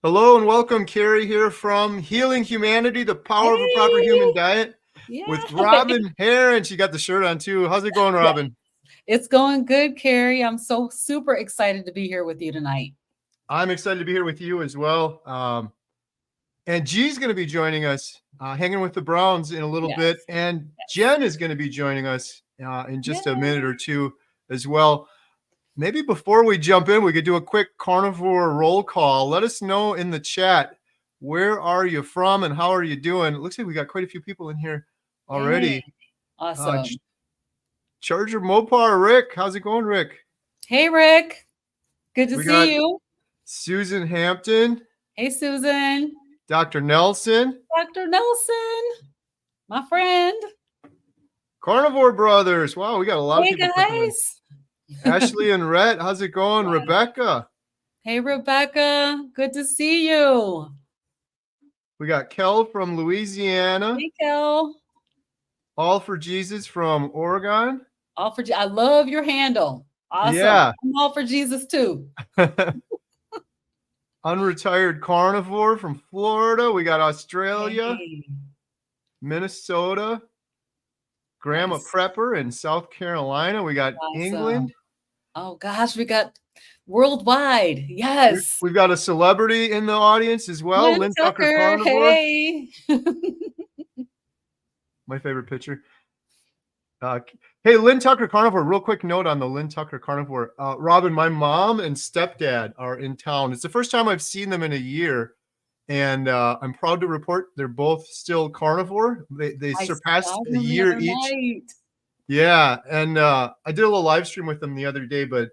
Hello and welcome, Kerry here from Healing Humanity, the Power of a Proper Human Hey, Diet with yeah. Robyn Herron. She got the shirt on too. How's it going, Yeah, Robyn? it's going good, Carrie. I'm so super excited to be here with you tonight. I'm excited to be here with you as well. And Gie's going to be joining us, hanging with the Browns in a little bit. Yes, And yes. Jenn is going to be joining us in just a minute Yay. or two as well. Maybe before we jump in, we could do a quick carnivore roll call. Let us know in the chat, where are you from and how are you doing? It looks like we got quite a few people in here Yay. already. Awesome. Charger Mopar, Rick. How's it going, Rick? Hey, Rick. Good to We see got you. Susan Hampton, Hey, Susan. Dr. Nelson, Dr. Nelson, my friend. Carnivore Brothers. Wow, we got a lot of Hey, people clicking in. guys. Ashley and Rhett, how's it going? Yeah. Rebecca. Hey, Rebecca. Good to see you. We got Kel from Louisiana. Hey, Kel. All for Jesus from Oregon. I love your handle. Awesome. Yeah. I'm all for Jesus too. Unretired Carnivore from Florida. We got Australia, Hey. Minnesota, Grandma Nice. Prepper in South Carolina. We got Awesome. England. Oh gosh, we got worldwide. Yes. We've got a celebrity in the audience as well. Lynn Lynn Tucker Tucker. Carnivore. Hey. My favorite picture. Hey, Lynn Tucker Carnivore, real quick note on the Lynn Tucker Carnivore. Robyn, my mom and stepdad are in town. It's the first time I've seen them in a year. And I'm proud to report they're both still carnivore. They surpassed a year each. Night. Yeah. And I did a little live stream with them the other day, but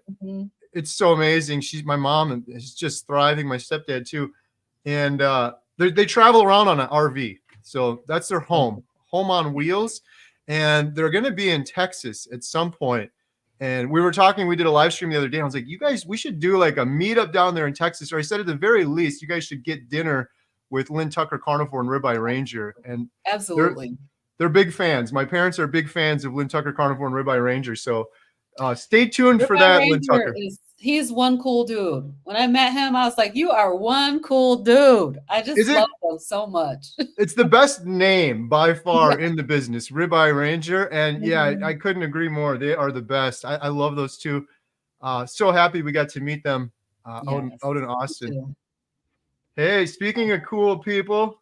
it's so amazing. My mom is just thriving. My stepdad too. And they travel around on an RV. So that's their home on wheels. And they're going to be in Texas at some point. And we did a live stream the other day. I was like, you guys, we should do like a meetup down there in Texas. Or I said, at the very least, you guys should get dinner with Lynn Tucker Carnivore and Ribeye Ranger. And absolutely, they're big fans. My parents are big fans of Lynn Tucker Carnivore and Ribeye Ranger. So stay tuned for that, Lynn Tucker. He's one cool dude. When I met him, I was like, you are one cool dude. I just love him so much. It's the best name by far in the business, Ribeye Ranger. And yeah, I couldn't agree more. They are the best. I love those two. So happy we got to meet them out in Austin. Hey, speaking of cool people,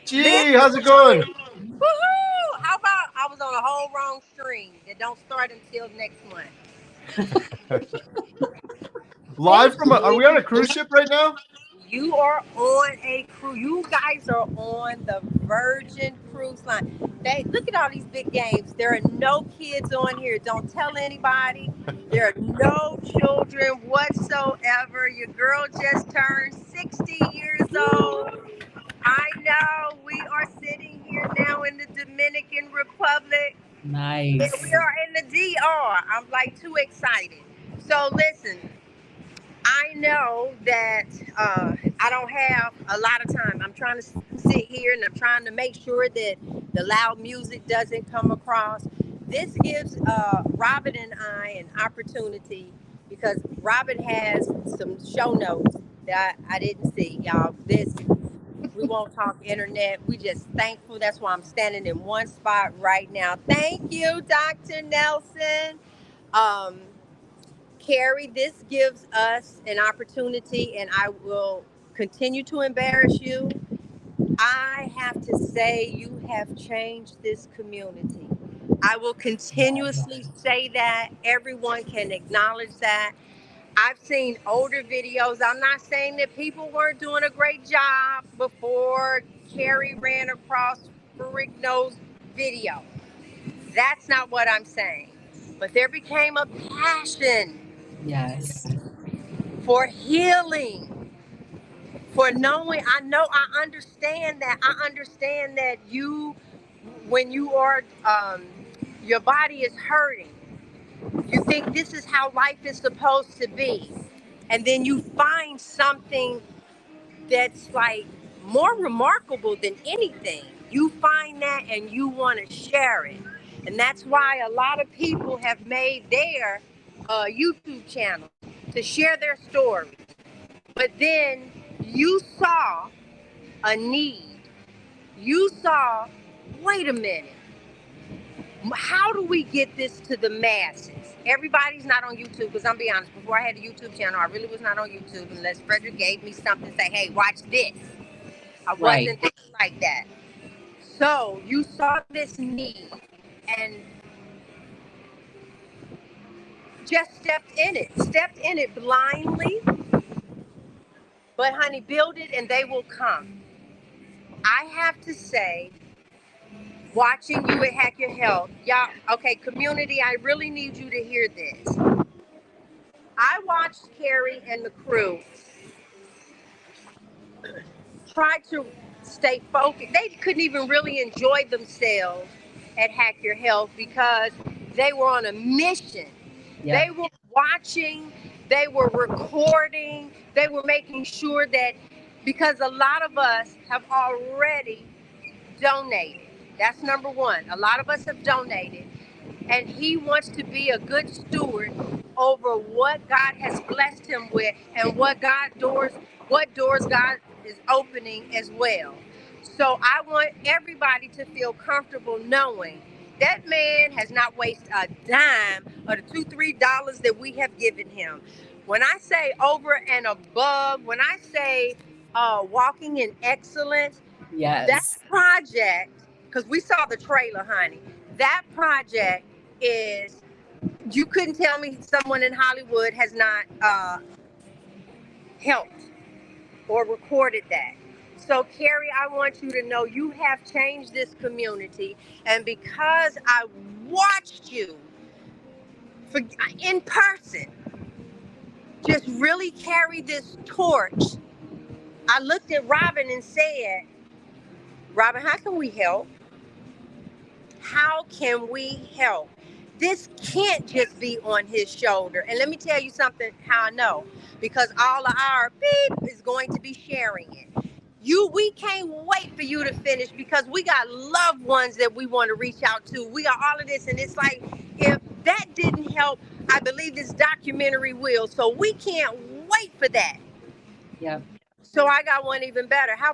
Gie, how's it going? Woohoo! How about I was on a whole wrong stream that don't start until next month. Live from are we on a cruise ship right now? You are on a cruise. You guys are on the Virgin Cruise Line. Look at all these big games. There are no kids on here. Don't tell anybody. There are no children whatsoever. Your girl just turned 60 years old. I know. We are sitting here now in the Dominican Republic. Nice. We are in the DR. I'm like too excited. So listen, I know that I don't have a lot of time. I'm trying to sit here and I'm trying to make sure that the loud music doesn't come across. This gives Robyn and I an opportunity because Robyn has some show notes that I didn't see, y'all. We won't talk internet. We just thankful. That's why I'm standing in one spot right now. Thank you, Dr. Nelson. Kerry, this gives us an opportunity, and I will continue to embarrass you. I have to say you have changed this community. I will continuously say that. Everyone can acknowledge that. I've seen older videos. I'm not saying that people weren't doing a great job before Kerry ran across Ferrigno's video. That's not what I'm saying. But there became a passion. Yes. For healing. For knowing. I understand that. I understand that when you are, your body is hurting. You think this is how life is supposed to be. And then you find something that's like more remarkable than anything. You find that and you want to share it. And that's why a lot of people have made their YouTube channel to share their stories. But then You saw a need. You saw, wait a minute, how do we get this to the masses? Everybody's not on YouTube, because I'm be honest, before I had a YouTube channel, I really was not on YouTube unless Frederick gave me something, say, hey, watch this. I wasn't thinking like that. So you saw this need and just stepped in it blindly. But honey, build it and they will come. I have to say, watching you at Hack Your Health, y'all, okay, community, I really need you to hear this. I watched Kerry and the crew try to stay focused. They couldn't even really enjoy themselves at Hack Your Health because they were on a mission. They were watching, they were recording, they were making sure that, because a lot of us have already donated. That's number one. A lot of us have donated, and he wants to be a good steward over what God has blessed him with and what doors God is opening as well. So I want everybody to feel comfortable knowing that man has not wasted a dime of the $2-3 that we have given him. When I say over and above, when I say walking in excellence, that project, because we saw the trailer, honey, that project is, you couldn't tell me someone in Hollywood has not helped or recorded that. So Kerry, I want you to know you have changed this community, and because I watched you in person just really carry this torch, I looked at Robyn and said, Robyn, how can we help? How can we help? This can't just be on his shoulder. And let me tell you something, how I know. Because all of our beep is going to be sharing it. We can't wait for you to finish, because we got loved ones that we want to reach out to. We got all of this, and it's like, if that didn't help, I believe this documentary will. So we can't wait for that. Yeah. So I got one even better. How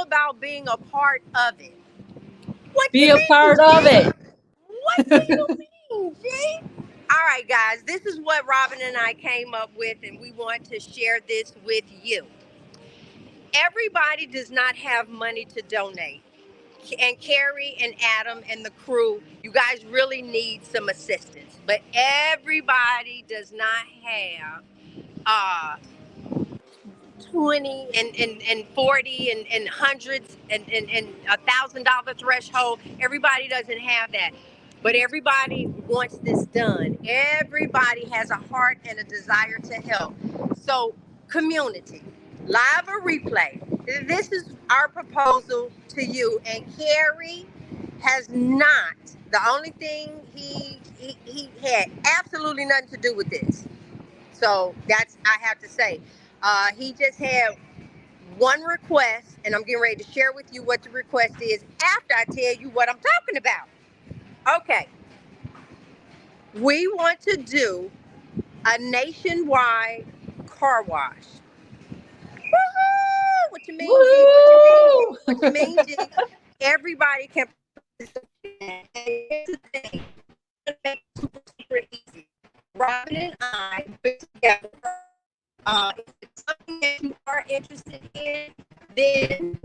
about being a part of it? What Be a part of it. What do you mean, G? All right, guys, this is what Robyn and I came up with, and we want to share this with you. Everybody does not have money to donate. And Kerry and Adam and the crew, you guys really need some assistance. But everybody does not have 20 and 40 and hundreds and $1,000 threshold. Everybody doesn't have that. But everybody wants this done. Everybody has a heart and a desire to help. So, community, live or replay, this is our proposal to you. And Kerry has not, the only thing he had absolutely nothing to do with this. So that's, I have to say, he just had one request, and I'm getting ready to share with you what the request is after I tell you what I'm talking about. Okay. We want to do a nationwide car wash. Woo-hoo! What you mean, G? What you mean, G? Everybody can participate. Here's the thing. Make it super easy. Robyn and I put together. If it's something that you are interested in, then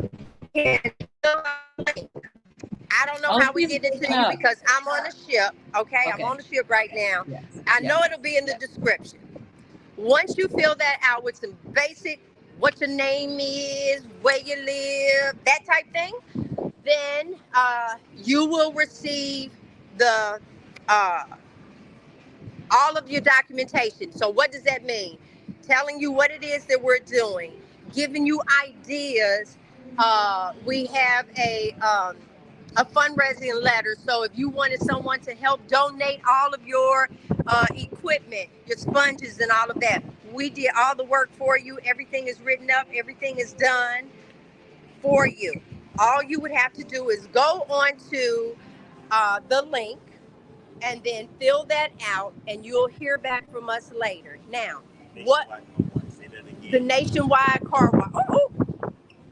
can fill out the link. I don't know how we get into you because I'm on a ship. Okay, I'm on a ship right now. Yes. I know it'll be in the description. Once you fill that out with some basic, what your name is, where you live, that type thing, then you will receive the all of your documentation. So what does that mean? Telling you what it is that we're doing, giving you ideas. We have a fundraising letter. So if you wanted someone to help donate all of your equipment, your sponges and all of that, we did all the work for you. Everything is written up. Everything is done for you. All you would have to do is go on to the link and then fill that out, and you'll hear back from us later. Now, what? the nationwide car wash. Oh,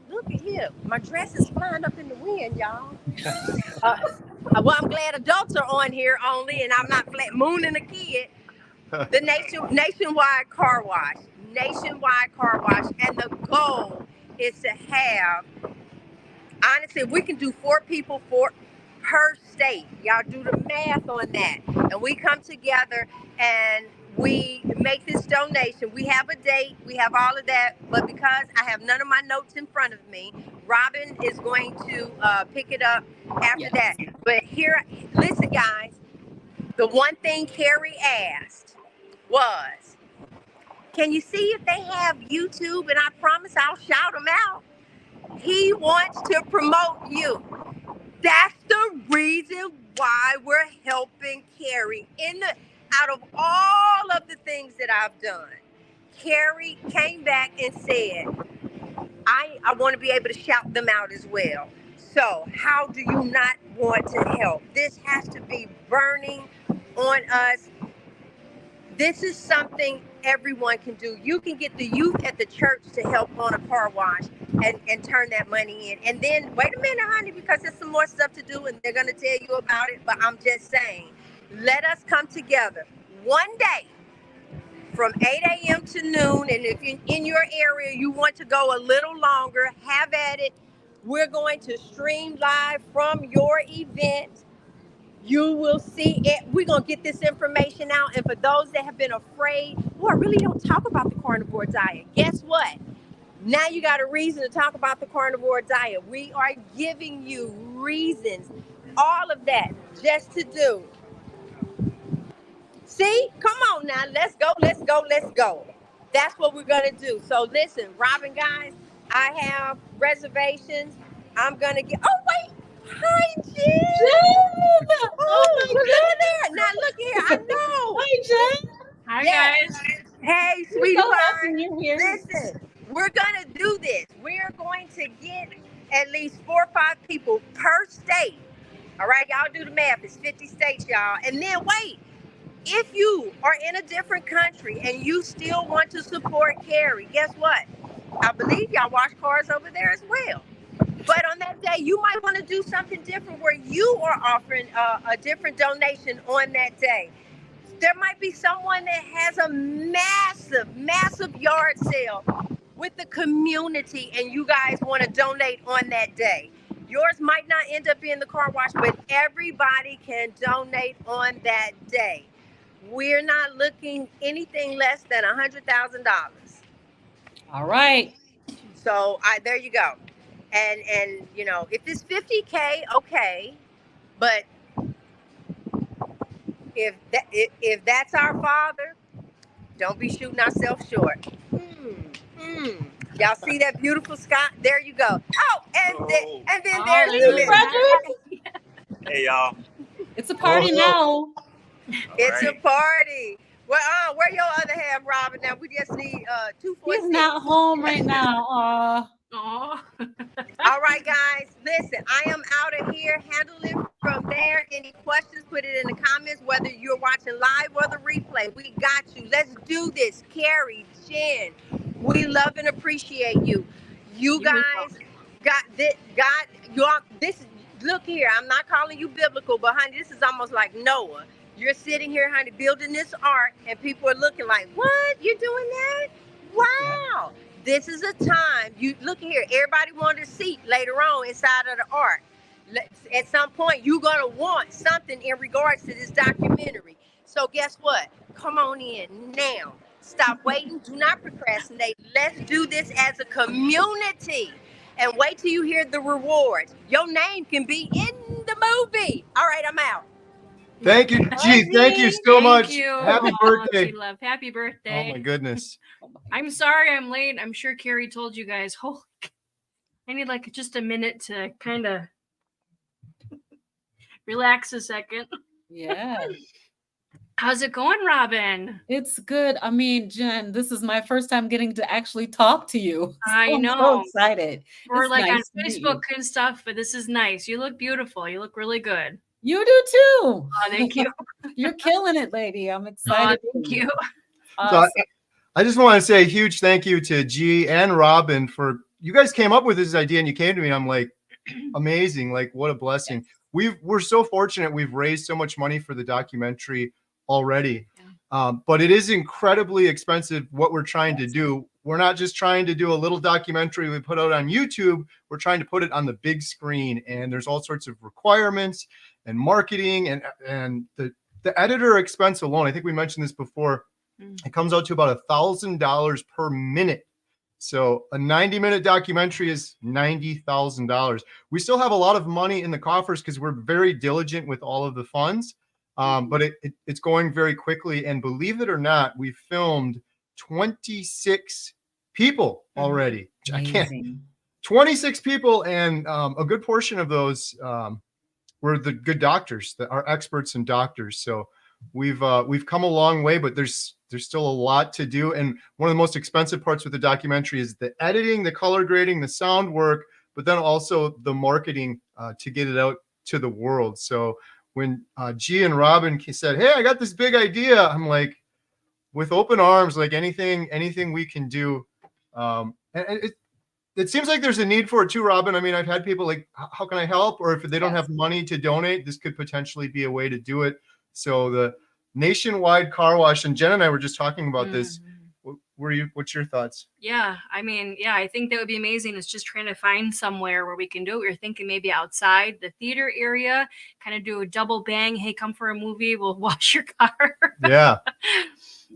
look at here. My dress is flying up in the wind, y'all. Well, I'm glad adults are on here only, and I'm not mooning a kid. The nationwide car wash. Nationwide car wash. And the goal is to have, honestly, we can do 4 people per state. Y'all do the math on that. And we come together and we make this donation. We have a date. We have all of that. But because I have none of my notes in front of me, Robyn is going to pick it up after that. But here, listen, guys. The one thing Kerry asked was, can you see if they have YouTube? And I promise I'll shout them out. He wants to promote you. That's the reason why we're helping Kerry. Out of all of the things that I've done, Kerry came back and said, I want to be able to shout them out as well. So how do you not want to help? This has to be burning on us. This is something everyone can do. You can get the youth at the church to help on a car wash and turn that money in. And then, wait a minute, honey, because there's some more stuff to do and they're going to tell you about it. But I'm just saying, let us come together one day from 8 a.m. to noon. And if in your area you want to go a little longer, have at it. We're going to stream live from your event. You will see it. We're going to get this information out. And for those that have been afraid, I really don't talk about the carnivore diet. Guess what? Now you got a reason to talk about the carnivore diet. We are giving you reasons, all of that, just to do. See? Come on now. Let's go, let's go, let's go. That's what we're going to do. So listen, Robyn, guys, I have reservations. I'm going to get, oh, wait. Hi, Jenn. Oh, look at there. Now, look here. I know. Hi, Jenn. Hi, guys. Hey, sweetie pie. You're here. Listen, we're going to do this. We're going to get at least 4 or 5 people per state. All right, y'all do the math. It's 50 states, y'all. And then wait. If you are in a different country and you still want to support Kerry, guess what? I believe y'all wash cars over there as well. But on that day, you might want to do something different where you are offering a different donation on that day. There might be someone that has a massive, massive yard sale with the community and you guys want to donate on that day. Yours might not end up being the car wash, but everybody can donate on that day. We're not looking anything less than $100,000. All right. So there you go. And you know, if it's 50K, okay, but if that's our Father, don't be shooting ourselves short. Y'all see that beautiful sky? There you go. Oh, and then there's Frederick. Hey, y'all. It's a party now. It's a party. Well, where your other half, Robyn? Now we just need 246. He's not home right now. Oh. All right, guys. Listen, I am out of here. Handle it from there. Any questions, put it in the comments, whether you're watching live or the replay. We got you. Let's do this. Kerry, Jenn, we love and appreciate you. You guys got this. Look here. I'm not calling you biblical, but honey, this is almost like Noah. You're sitting here, honey, building this ark, and people are looking like, what? You're doing that? Wow. This is a time. You look here. Everybody wanted a seat later on inside of the ark. At some point, you're going to want something in regards to this documentary. So guess what? Come on in now. Stop waiting. Do not procrastinate. Let's do this as a community. And wait till you hear the rewards. Your name can be in the movie. All right, I'm out. Thank you, Gie. Thank you so much. Happy birthday. Love. Happy birthday. Oh my goodness. I'm sorry I'm late. I'm sure Kerry told you guys. Oh, I need like just a minute to kind of relax a second. Yeah. How's it going, Robyn? It's good. I mean, Jenn, this is my first time getting to actually talk to you. I know. I'm so excited. We're It's like nice on to meet Facebook you. and stuff, but this is nice. You look beautiful. You look really good. You do too. Oh, thank you. You're killing it, lady. I'm Oh, excited. thank you. So Awesome. I just want to say a huge thank you to Gie and Robyn for you guys came up with this idea and you came to me. I'm like, amazing. Like, what a blessing. Yes. We're so fortunate. We've raised so much money for the documentary already. Yeah. But it is incredibly expensive what we're trying to Yes. do. We're not just trying to do a little documentary we put out on YouTube. We're trying to put it on the big screen, and there's all sorts of requirements and marketing and the editor expense alone. I think we mentioned this before. It comes out to about $1,000 per minute. So a 90-minute documentary is $90,000. We still have a lot of money in the coffers because we're very diligent with all of the funds. But it's going very quickly. And believe it or not, we filmed 26 people already. I can't. Amazing. 26 people, and a good portion of those were the good doctors that are experts and doctors. So we've come a long way, but there's still a lot to do. And one of the most expensive parts with the documentary is the editing, the color grading, the sound work, but then also the marketing to get it out to the world. So when Gie and Robyn said, "Hey, I got this big idea," I'm like, with open arms, like anything we can do. And it seems like there's a need for it too, Robyn. I mean, I've had people like, how can I help? Or if they don't have money to donate, this could potentially be a way to do it. So the nationwide car wash, and Jenn and I were just talking about this. What's your thoughts? Yeah, I mean, yeah, I think that would be amazing. It's just trying to find somewhere where we can do it. We're thinking maybe outside the theater area, kind of do a double bang. Hey, come for a movie. We'll wash your car. Yeah.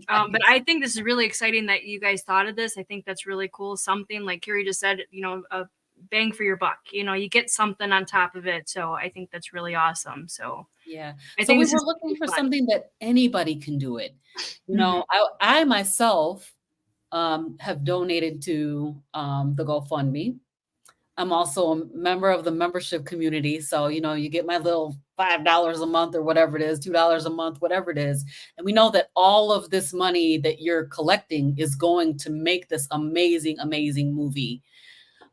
But I think this is really exciting that you guys thought of this. I think that's really cool. Something like Kerry just said, you know, a bang for your buck. You know, you get something on top of it. So I think that's really awesome. So yeah, I so think we this were is looking for fun. something that anybody can do it. You know, I myself have donated to the GoFundMe. I'm also a member of the membership community. So, you know, you get my little $5 a month or whatever it is, $2 a month, whatever it is. And we know that all of this money that you're collecting is going to make this amazing, amazing movie.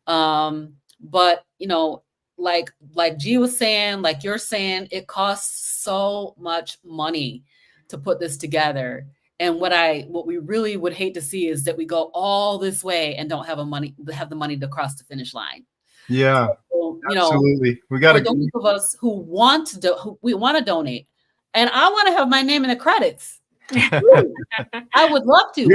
But, you know, like Gie was saying, like you're saying, it costs so much money to put this together. And what we really would hate to see is that we go all this way and don't have the money to cross the finish line. Yeah, so, you absolutely. know, We got for those of us who want to who we want to donate, and I want to have my name in the credits. I would love to.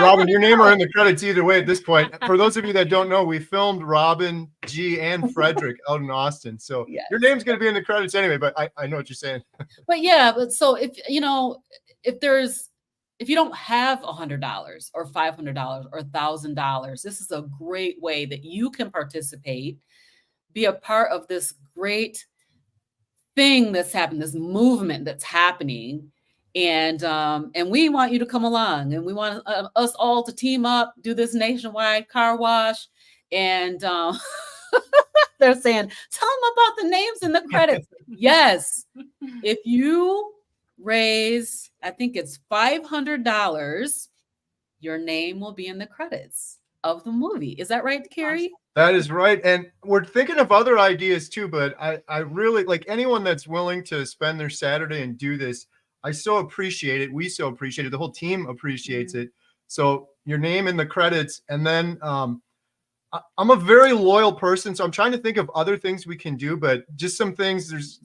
Robyn, your name are in the credits either way at this point. For those of you that don't know, we filmed Robyn, Gie, and Frederick out in Austin. So your name's going to be in the credits anyway, but I know what you're saying. But yeah, but so if, you know, if you don't have $100 or $500 or $1,000, this is a great way that you can participate, be a part of this great thing that's happening, this movement that's happening. And we want you to come along, and we want us all to team up, do this nationwide car wash. And they're saying, tell them about the names in the credits. Yes. If you raise, I think it's $500, your name will be in the credits of the movie. Is that right, Kerry? That is right. And we're thinking of other ideas too, but I really like anyone that's willing to spend their Saturday and do this. I so appreciate it. We so appreciate it. The whole team appreciates it. So your name in the credits. And then I'm a very loyal person, so I'm trying to think of other things we can do, but just some things. There's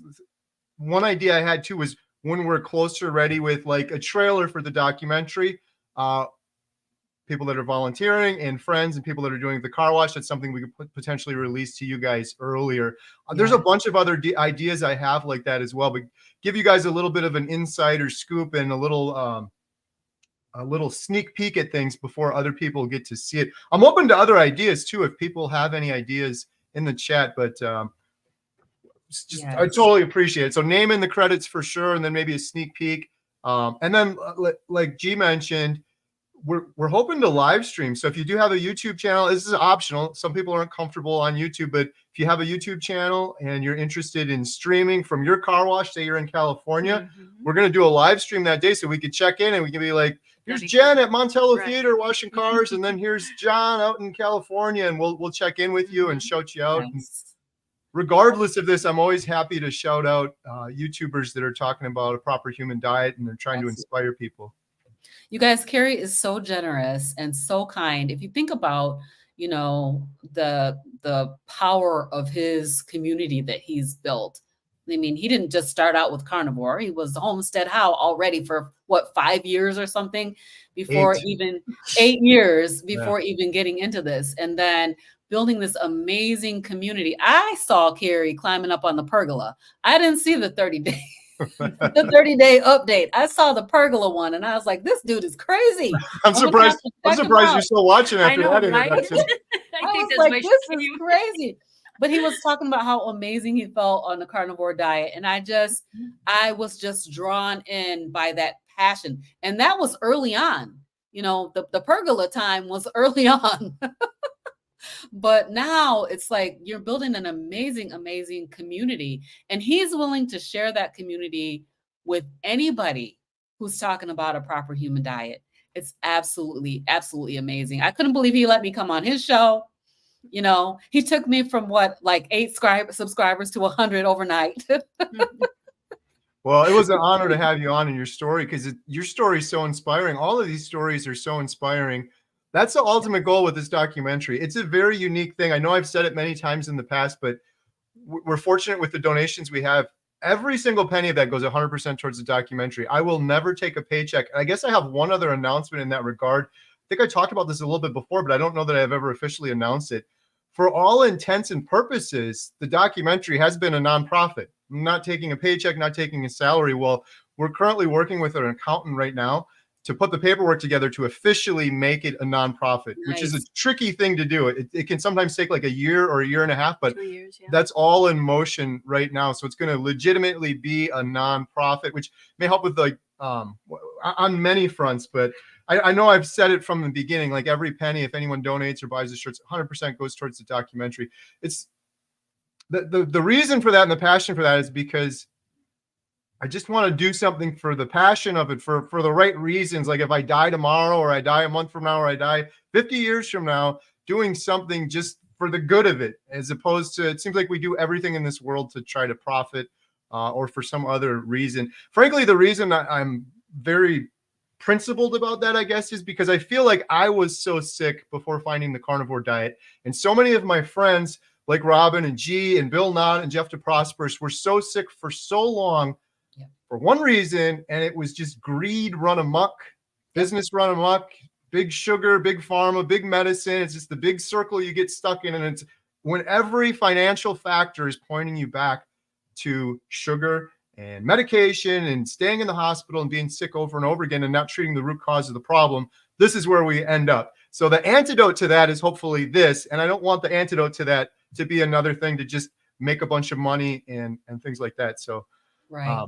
one idea I had too was when we're closer ready with like a trailer for the documentary, people that are volunteering and friends and people that are doing the car wash, that's something we could potentially release to you guys earlier. There's a bunch of other ideas I have like that as well, but give you guys a little bit of an insider scoop and a little sneak peek at things before other people get to see it. I'm open to other ideas too, if people have any ideas in the chat, but I totally appreciate it. So name in the credits for sure, and then maybe a sneak peek. And then like Gie mentioned, we're hoping to live stream. So if you do have a YouTube channel, this is optional. Some people aren't comfortable on YouTube, but if you have a YouTube channel and you're interested in streaming from your car wash, say you're in California, we're going to do a live stream that day so we could check in and we can be like, here's Jenn at Montello Theater washing cars, and then here's John out in California, and we'll check in with you and shout you out. Nice. Regardless of this, I'm always happy to shout out YouTubers that are talking about a proper human diet and they're trying to inspire people. You guys, Kerry is so generous and so kind. If you think about, you know, the power of his community that he's built. I mean, he didn't just start out with carnivore. He was Homestead How already for what, 5 years or something before 8. even 8 years Yeah. before even getting into this. And then building this amazing community. I saw Kerry climbing up on the pergola. I didn't see the 30-day the 30-day update. I saw the pergola one and I was like, this dude is crazy. I'm surprised. I'm check him surprised out. you're still watching I after know, that right? introduction. I I think was that's like, my this is shame. crazy. But he was talking about how amazing he felt on the carnivore diet. And I was just drawn in by that passion. And that was early on. You know, the pergola time was early on. But now it's like you're building an amazing, amazing community. And he's willing to share that community with anybody who's talking about a proper human diet. It's absolutely, absolutely amazing. I couldn't believe he let me come on his show. You know, he took me from what, like 8 subscribers to 100 overnight. Well, it was an honor to have you on in your story, because your story is so inspiring. All of these stories are so inspiring. That's the ultimate goal with this documentary. It's a very unique thing. I know I've said it many times in the past, but we're fortunate with the donations we have. Every single penny of that goes 100% towards the documentary. I will never take a paycheck. I guess I have one other announcement in that regard. I think I talked about this a little bit before, but I don't know that I've ever officially announced it. For all intents and purposes, the documentary has been a nonprofit. I'm not taking a paycheck, not taking a salary. Well, we're currently working with an accountant right now to put the paperwork together to officially make it a nonprofit, which is a tricky thing to do. It can sometimes take like a year or a year and a half, but 2 years, yeah. that's all in motion right now. So it's going to legitimately be a nonprofit, which may help with like on many fronts. But I know I've said it from the beginning, like every penny, if anyone donates or buys the shirts, 100% goes towards the documentary. It's the reason for that and the passion for that is because I just want to do something for the passion of it, for the right reasons. Like if I die tomorrow, or I die a month from now, or I die 50 years from now, doing something just for the good of it, as opposed to, it seems like we do everything in this world to try to profit or for some other reason. Frankly, the reason I'm very principled about that, I guess, is because I feel like I was so sick before finding the carnivore diet. And so many of my friends, like Robyn and Gie and Bill Knott and Jeff DeProsperous, were so sick for so long for one reason, and it was just greed run amok, business run amok, big sugar, big pharma, big medicine. It's just the big circle you get stuck in. And it's when every financial factor is pointing you back to sugar and medication and staying in the hospital and being sick over and over again and not treating the root cause of the problem, this is where we end up. So the antidote to that is hopefully this. And I don't want the antidote to that to be another thing to just make a bunch of money and things like that. So, right.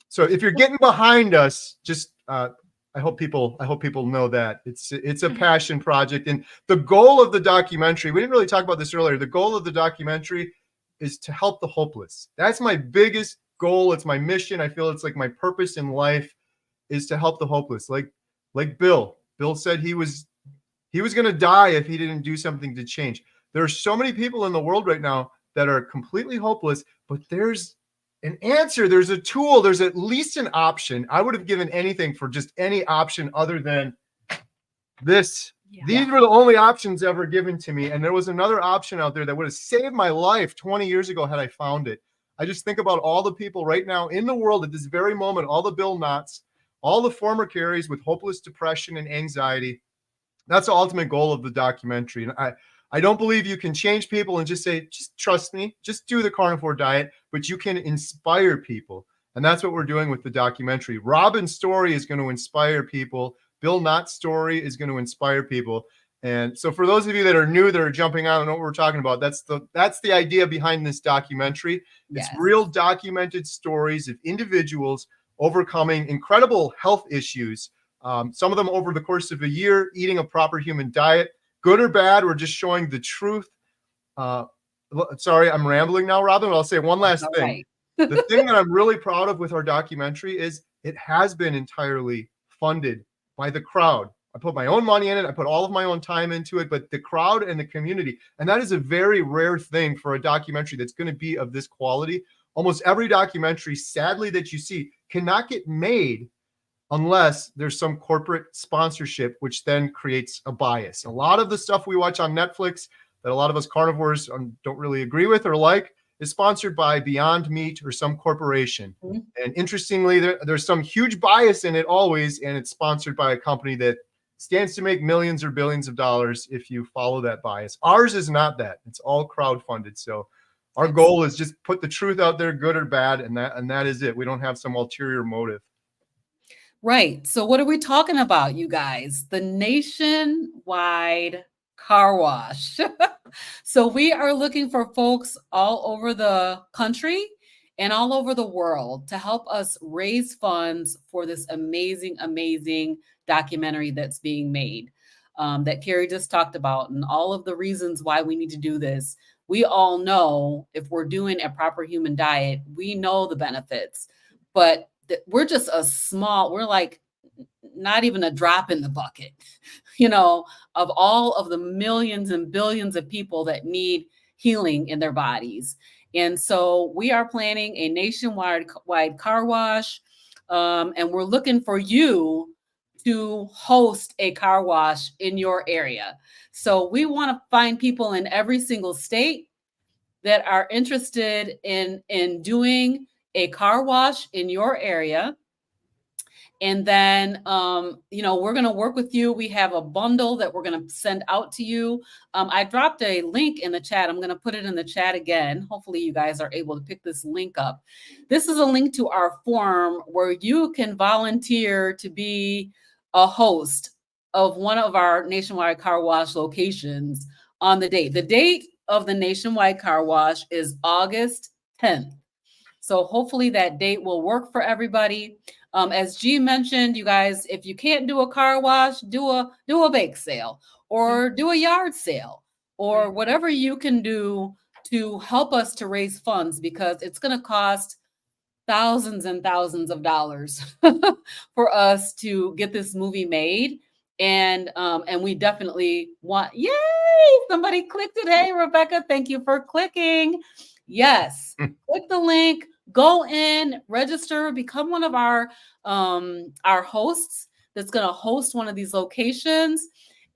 So if you're getting behind us, just I hope people know that it's a passion project. And the goal of the documentary, we didn't really talk about this earlier. The goal of the documentary is to help the hopeless. That's my biggest goal. It's my mission. I feel it's like my purpose in life is to help the hopeless. Like Bill. Bill said he was going to die if he didn't do something to change. There are so many people in the world right now that are completely hopeless, but there's an answer, there's a tool, there's at least an option. I would have given anything for just any option other than this. Yeah. These were the only options ever given to me. And there was another option out there that would have saved my life 20 years ago had I found it. I just think about all the people right now in the world at this very moment, all the Bill Knotts, all the former Kerrys with hopeless depression and anxiety. That's the ultimate goal of the documentary. And I don't believe you can change people and just say, just trust me, just do the carnivore diet, but you can inspire people. And that's what we're doing with the documentary. Robyn's story is going to inspire people. Bill Knott's story is going to inspire people. And so for those of you that are new, that are jumping on and know what we're talking about, that's the idea behind this documentary. Yes. It's real documented stories of individuals overcoming incredible health issues. Some of them over the course of a year, eating a proper human diet. Good or bad, we're just showing the truth. Sorry, I'm rambling now, Robyn, but I'll say one last thing. Right. The thing that I'm really proud of with our documentary is it has been entirely funded by the crowd. I put my own money in it. I put all of my own time into it, but the crowd and the community, and that is a very rare thing for a documentary that's going to be of this quality. Almost every documentary, sadly, that you see cannot get made unless there's some corporate sponsorship, which then creates a bias. A lot of the stuff we watch on Netflix that a lot of us carnivores don't really agree with or like is sponsored by Beyond Meat or some corporation. Mm-hmm. And interestingly, there's some huge bias in it always, and it's sponsored by a company that stands to make millions or billions of dollars if you follow that bias. Ours is not that. It's all crowdfunded. So our goal is just put the truth out there, good or bad, and that is it. We don't have some ulterior motive. Right. So what are we talking about, you guys? The nationwide car wash. So we are looking for folks all over the country and all over the world to help us raise funds for this amazing, amazing documentary that's being made, that Kerry just talked about, and all of the reasons why we need to do this. We all know if we're doing a proper human diet, we know the benefits, but we're just we're like not even a drop in the bucket, of all of the millions and billions of people that need healing in their bodies. And so we are planning a nationwide car wash, and we're looking for you to host a car wash in your area. So we want to find people in every single state that are interested in doing a car wash in your area. And then, we're going to work with you. We have a bundle that we're going to send out to you. I dropped a link in the chat. I'm going to put it in the chat again. Hopefully you guys are able to pick this link up. This is a link to our form where you can volunteer to be a host of one of our nationwide car wash locations on the date. The date of the nationwide car wash is August 10th. So hopefully that date will work for everybody. As Gie mentioned, you guys, if you can't do a car wash, do a bake sale or do a yard sale or whatever you can do to help us to raise funds, because it's going to cost thousands and thousands of dollars for us to get this movie made. And we definitely want, yay, somebody clicked it. Hey, Rebecca, thank you for clicking. Yes, click the link. Go in, register, become one of our hosts that's going to host one of these locations,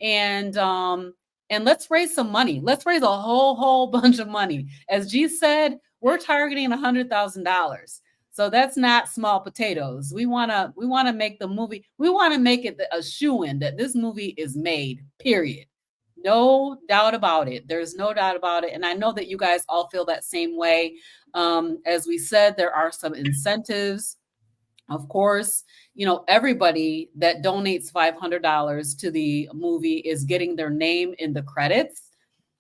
and let's raise some money. Let's raise a whole bunch of money. As Gie said, we're targeting $100,000. So that's not small potatoes. We want to make the movie. We want to make it a shoo-in that this movie is made, period. No doubt about it. There's no doubt about it. And I know that you guys all feel that same way. As we said, there are some incentives. Of course, everybody that donates $500 to the movie is getting their name in the credits.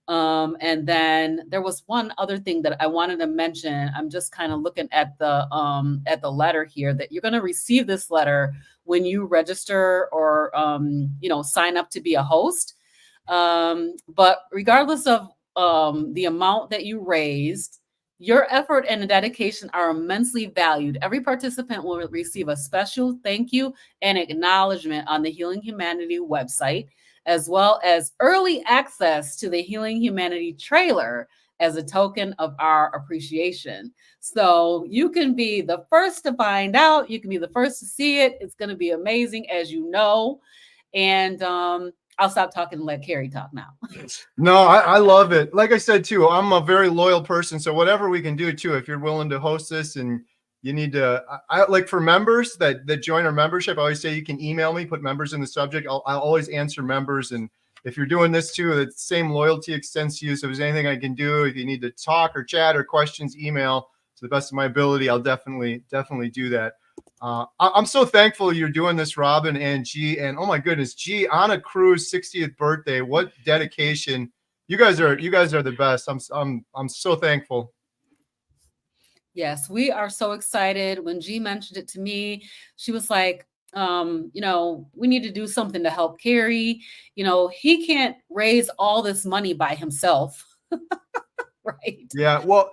And then there was one other thing that I wanted to mention. I'm just kind of looking at the letter here, that you're going to receive this letter when you register or, sign up to be a host. But regardless of the amount that you raised, your effort and dedication are immensely valued. Every participant will receive a special thank you and acknowledgement on the Healing Humanity website, as well as early access to the Healing Humanity trailer as a token of our appreciation. So you can be the first to find out. You can be the first to see it. It's going to be amazing, as you know. And I'll stop talking and let Kerry talk now. No, I love it. Like I said, too, I'm a very loyal person. So whatever we can do, too, if you're willing to host this and you need to, I like for members that join our membership, I always say you can email me, put members in the subject. I'll always answer members. And if you're doing this, too, the same loyalty extends to you. So if there's anything I can do, if you need to talk or chat or questions, email to the best of my ability, I'll definitely do that. I'm so thankful you're doing this, Robyn and Gie, and oh my goodness, Gie on a cruise, 60th birthday. What dedication! You guys are the best. I'm so thankful. Yes, we are so excited. When Gie mentioned it to me, she was like, we need to do something to help Kerry. He can't raise all this money by himself. Right. Yeah. Well,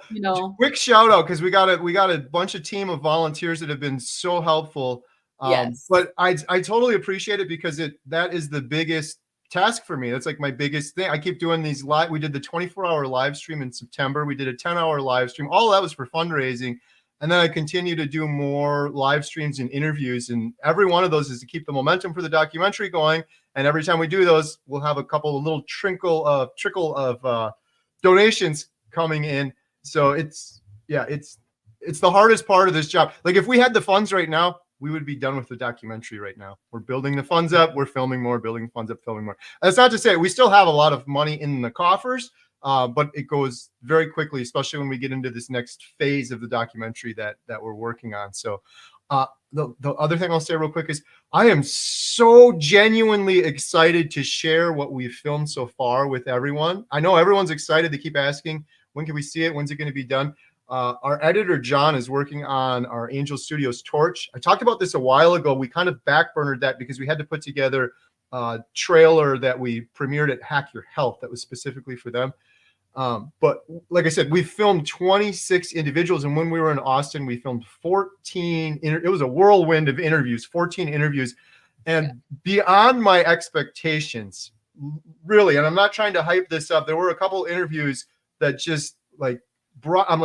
quick shout out, because we got a bunch of team of volunteers that have been so helpful. Yes. But I totally appreciate it, because that is the biggest task for me. That's like my biggest thing. I keep doing these we did the 24-hour live stream in September. We did a 10-hour live stream. All that was for fundraising. And then I continue to do more live streams and interviews. And every one of those is to keep the momentum for the documentary going. And every time we do those, we'll have a couple of little trickle of donations coming in. So it's the hardest part of this job. Like if we had the funds right now, we would be done with the documentary right now. We're building the funds up. We're filming more, building funds up, filming more. That's not to say we still have a lot of money in the coffers, but it goes very quickly, especially when we get into this next phase of the documentary that we're working on. So the other thing I'll say real quick is I am so genuinely excited to share what we've filmed so far with everyone. I know everyone's excited. They keep asking, when can we see it? When's it going to be done? Our editor, John, is working on our Angel Studios Torch. I talked about this a while ago. We kind of backburnered that because we had to put together a trailer that we premiered at Hack Your Health that was specifically for them. But like I said, we filmed 26 individuals. And when we were in Austin, we filmed 14. It was a whirlwind of interviews, 14 interviews. And beyond my expectations, really, and I'm not trying to hype this up, there were a couple interviews that just like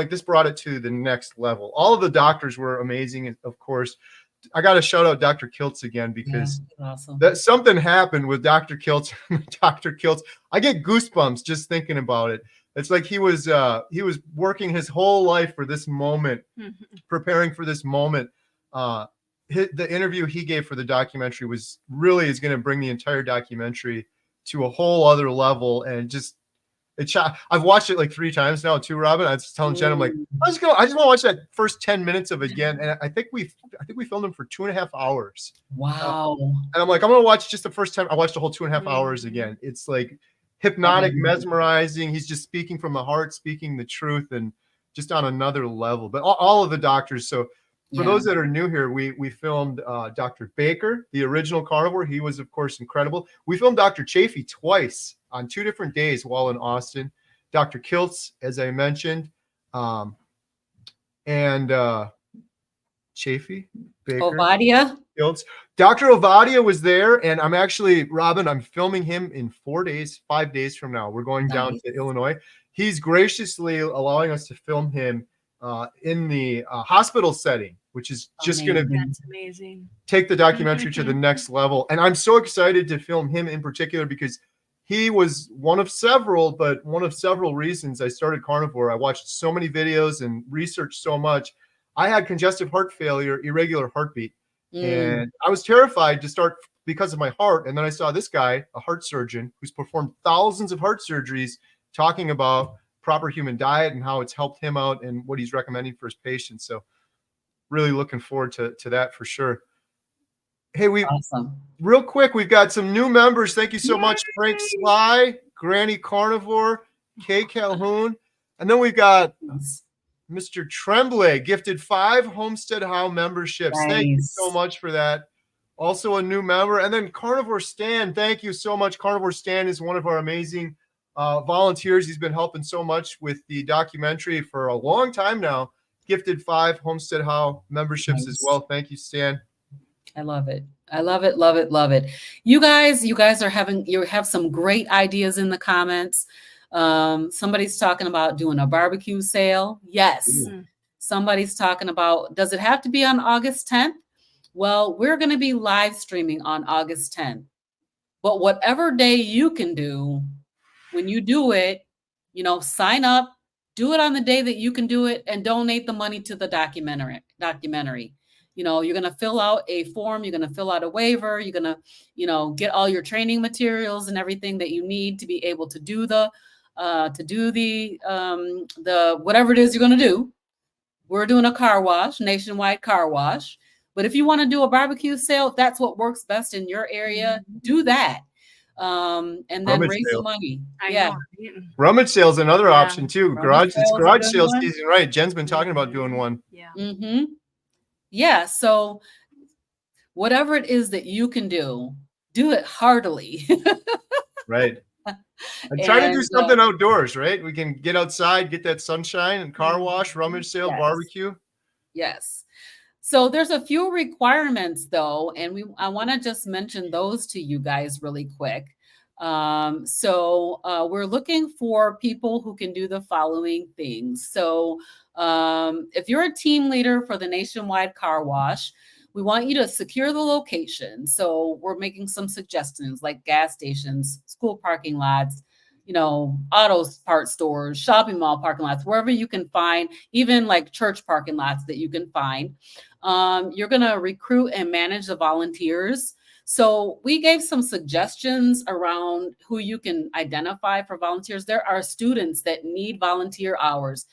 this brought it to the next level. All of the doctors were amazing. Of course, I got to shout out Dr. Kiltz again because that something happened with Dr. Kiltz. Dr. Kiltz, I get goosebumps just thinking about it. It's like he was working his whole life for this moment, preparing for this moment. The interview he gave for the documentary is going to bring the entire documentary to a whole other level. And just I've watched it like 3 times now too, Robyn. I was telling Jen, I'm like, I just want to watch that first 10 minutes of it again. And I think we filmed him for 2.5 hours. Wow. And I'm like, I'm going to watch just the first time. I watched the whole 2.5 hours again. It's like hypnotic, mesmerizing. He's just speaking from the heart, speaking the truth, and just on another level. But all of the doctors. So for those that are new here, we filmed Dr. Baker, the original carnivore. He was, of course, incredible. We filmed Dr. Chafee twice on 2 different days while in Austin. Dr. Kiltz, as I mentioned, and Chafee, Baker, Ovadia. Kiltz. Dr. Ovadia was there, and I'm actually, Robyn, I'm filming him in 5 days from now. We're going down to Illinois. He's graciously allowing us to film him in the hospital setting, which is just going to take the documentary to the next level. And I'm so excited to film him in particular because he was one of several reasons I started carnivore. I watched so many videos and researched so much. I had congestive heart failure, irregular heartbeat, and I was terrified to start because of my heart. And then I saw this guy, a heart surgeon who's performed thousands of heart surgeries, talking about proper human diet and how it's helped him out and what he's recommending for his patients. So really looking forward to that for sure. Hey, real quick, we've got some new members. Thank you so much, Frank Sly, Granny Carnivore, Kay Calhoun. And then we've got Mr. Tremblay, gifted 5 Homestead How memberships. Nice. Thank you so much for that. Also a new member. And then Carnivore Stan, thank you so much. Carnivore Stan is one of our amazing volunteers. He's been helping so much with the documentary for a long time now. Gifted 5 Homestead How memberships as well. Thank you, Stan. I love it. I love it, love it, love it. You guys have some great ideas in the comments. Somebody's talking about doing a barbecue sale. Yes. Somebody's talking about, does it have to be on August 10th? Well, we're going to be live streaming on August 10th. But whatever day you can do, when you do it, sign up, do it on the day that you can do it, and donate the money to the documentary. You're going to fill out a form. You're going to fill out a waiver. You're going to, get all your training materials and everything that you need to be able to do the whatever it is you're going to do. We're doing a car wash, nationwide car wash. But if you want to do a barbecue sale, if that's what works best in your area, do that. And then rummage raise sale. The money. Rummage sale is another option too. Rummage It's garage sale season, right? Jen's been talking about doing one. Yeah. So whatever it is that you can do it heartily. Right. And try to do something outdoors, right? We can get outside, get that sunshine, and car wash, rummage sale, barbecue. Yes. So there's a few requirements though, and I want to just mention those to you guys really quick. So we're looking for people who can do the following things. So If you're a team leader for the nationwide car wash, we want you to secure the location. So we're making some suggestions like gas stations, school parking lots, auto parts stores, shopping mall parking lots, wherever you can find, even like church parking lots that you can find. You're going to recruit and manage the volunteers. So we gave some suggestions around who you can identify for volunteers. There are students that need volunteer hours.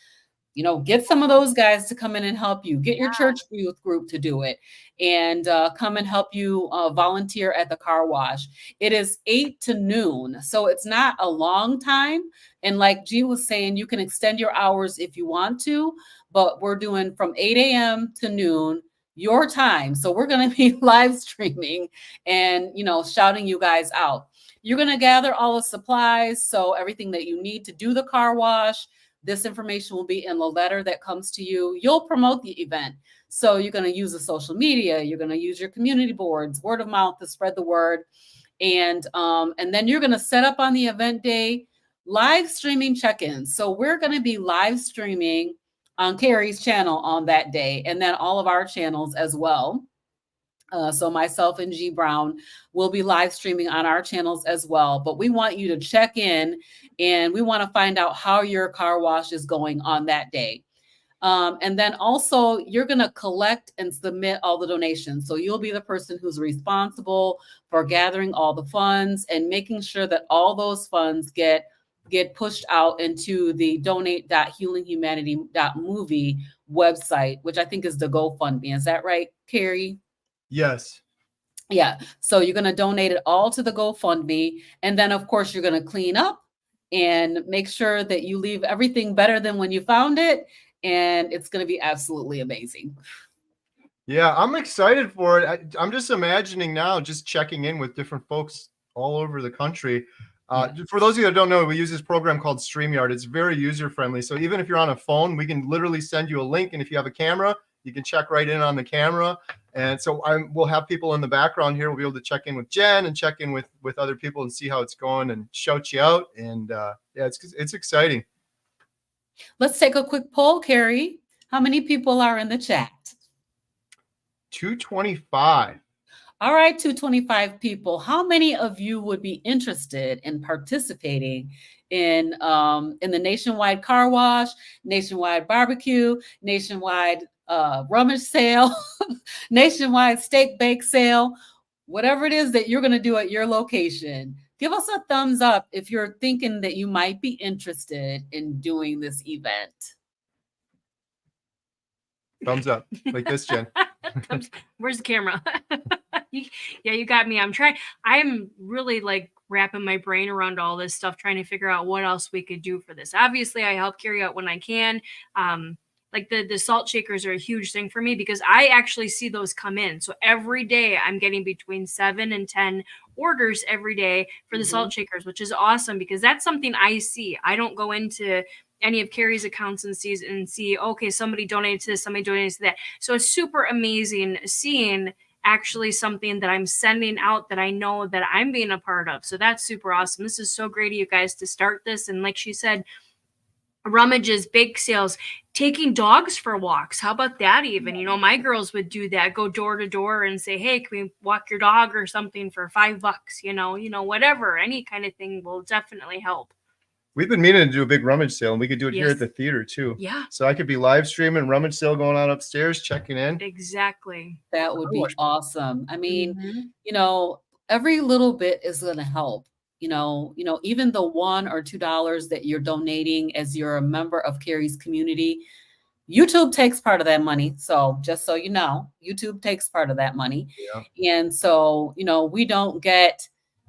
Get some of those guys to come in and help you. Get your church youth group to do it and come and help you volunteer at the car wash. It is 8 to noon, so it's not a long time. And like Gie was saying, you can extend your hours if you want to, but we're doing from 8 a.m. to noon, your time. So we're going to be live streaming and, shouting you guys out. You're going to gather all the supplies, so everything that you need to do the car wash. This information will be in the letter that comes to you. You'll promote the event. So you're going to use the social media. You're going to use your community boards, word of mouth to spread the word. And then you're going to set up on the event day live streaming check-ins. So we're going to be live streaming on Kerry's channel on that day, and then all of our channels as well. So myself and Gie Brown will be live streaming on our channels as well. But we want you to check in, and we want to find out how your car wash is going on that day. And then also you're going to collect and submit all the donations. So you'll be the person who's responsible for gathering all the funds and making sure that all those funds get pushed out into the donate.healinghumanity.movie website, which I think is the GoFundMe. Is that right, Kerry? Yes. Yeah. So you're going to donate it all to the GoFundMe. And then, of course, you're going to clean up and make sure that you leave everything better than when you found it. And it's going to be absolutely amazing. Yeah, I'm excited for it. I'm just imagining now, just checking in with different folks all over the country. For those of you that don't know, we use this program called StreamYard. It's very user-friendly. So even if you're on a phone, we can literally send you a link. And if you have a camera, you can check right in on the camera. And so we'll have people in the background here. We'll be able to check in with Jen and check in with other people and see how it's going and shout you out. And it's exciting. Let's take a quick poll, Kerry. How many people are in the chat? 225. All right, 225 people. How many of you would be interested in participating in the nationwide car wash, nationwide barbecue, nationwide rummage sale, nationwide steak bake sale, whatever it is that you're going to do at your location? Give us a thumbs up if you're thinking that you might be interested in doing this event. Thumbs up, like this, Jen. Where's the camera? You got me. I'm really like wrapping my brain around all this stuff, trying to figure out what else we could do for this. Obviously, I help carry out when I can. Like the salt shakers are a huge thing for me because I actually see those come in. So every day I'm getting between 7 and 10 orders every day for the salt shakers, which is awesome because that's something I see. I don't go into any of Kerry's accounts and see, okay, somebody donated to this, somebody donated to that. So it's super amazing seeing actually something that I'm sending out that I know that I'm being a part of. So that's super awesome. This is so great of you guys to start this. And like she said, rummages, bake sales, taking dogs for walks. How about that even? You know, my girls would do that, go door to door and say, hey, can we walk your dog or something for $5? You know, whatever, any kind of thing will definitely help. We've been meaning to do a big rummage sale, and we could do it here at the theater too. Yeah. So I could be live streaming rummage sale going on upstairs, checking in. Exactly. That would be awesome. I mean, you know, every little bit is going to help. You know, even the $1 or $2 that you're donating as you're a member of Kerry's community, YouTube takes part of that money. So just so you know, YouTube takes part of that money. Yeah. And so, you know, we don't get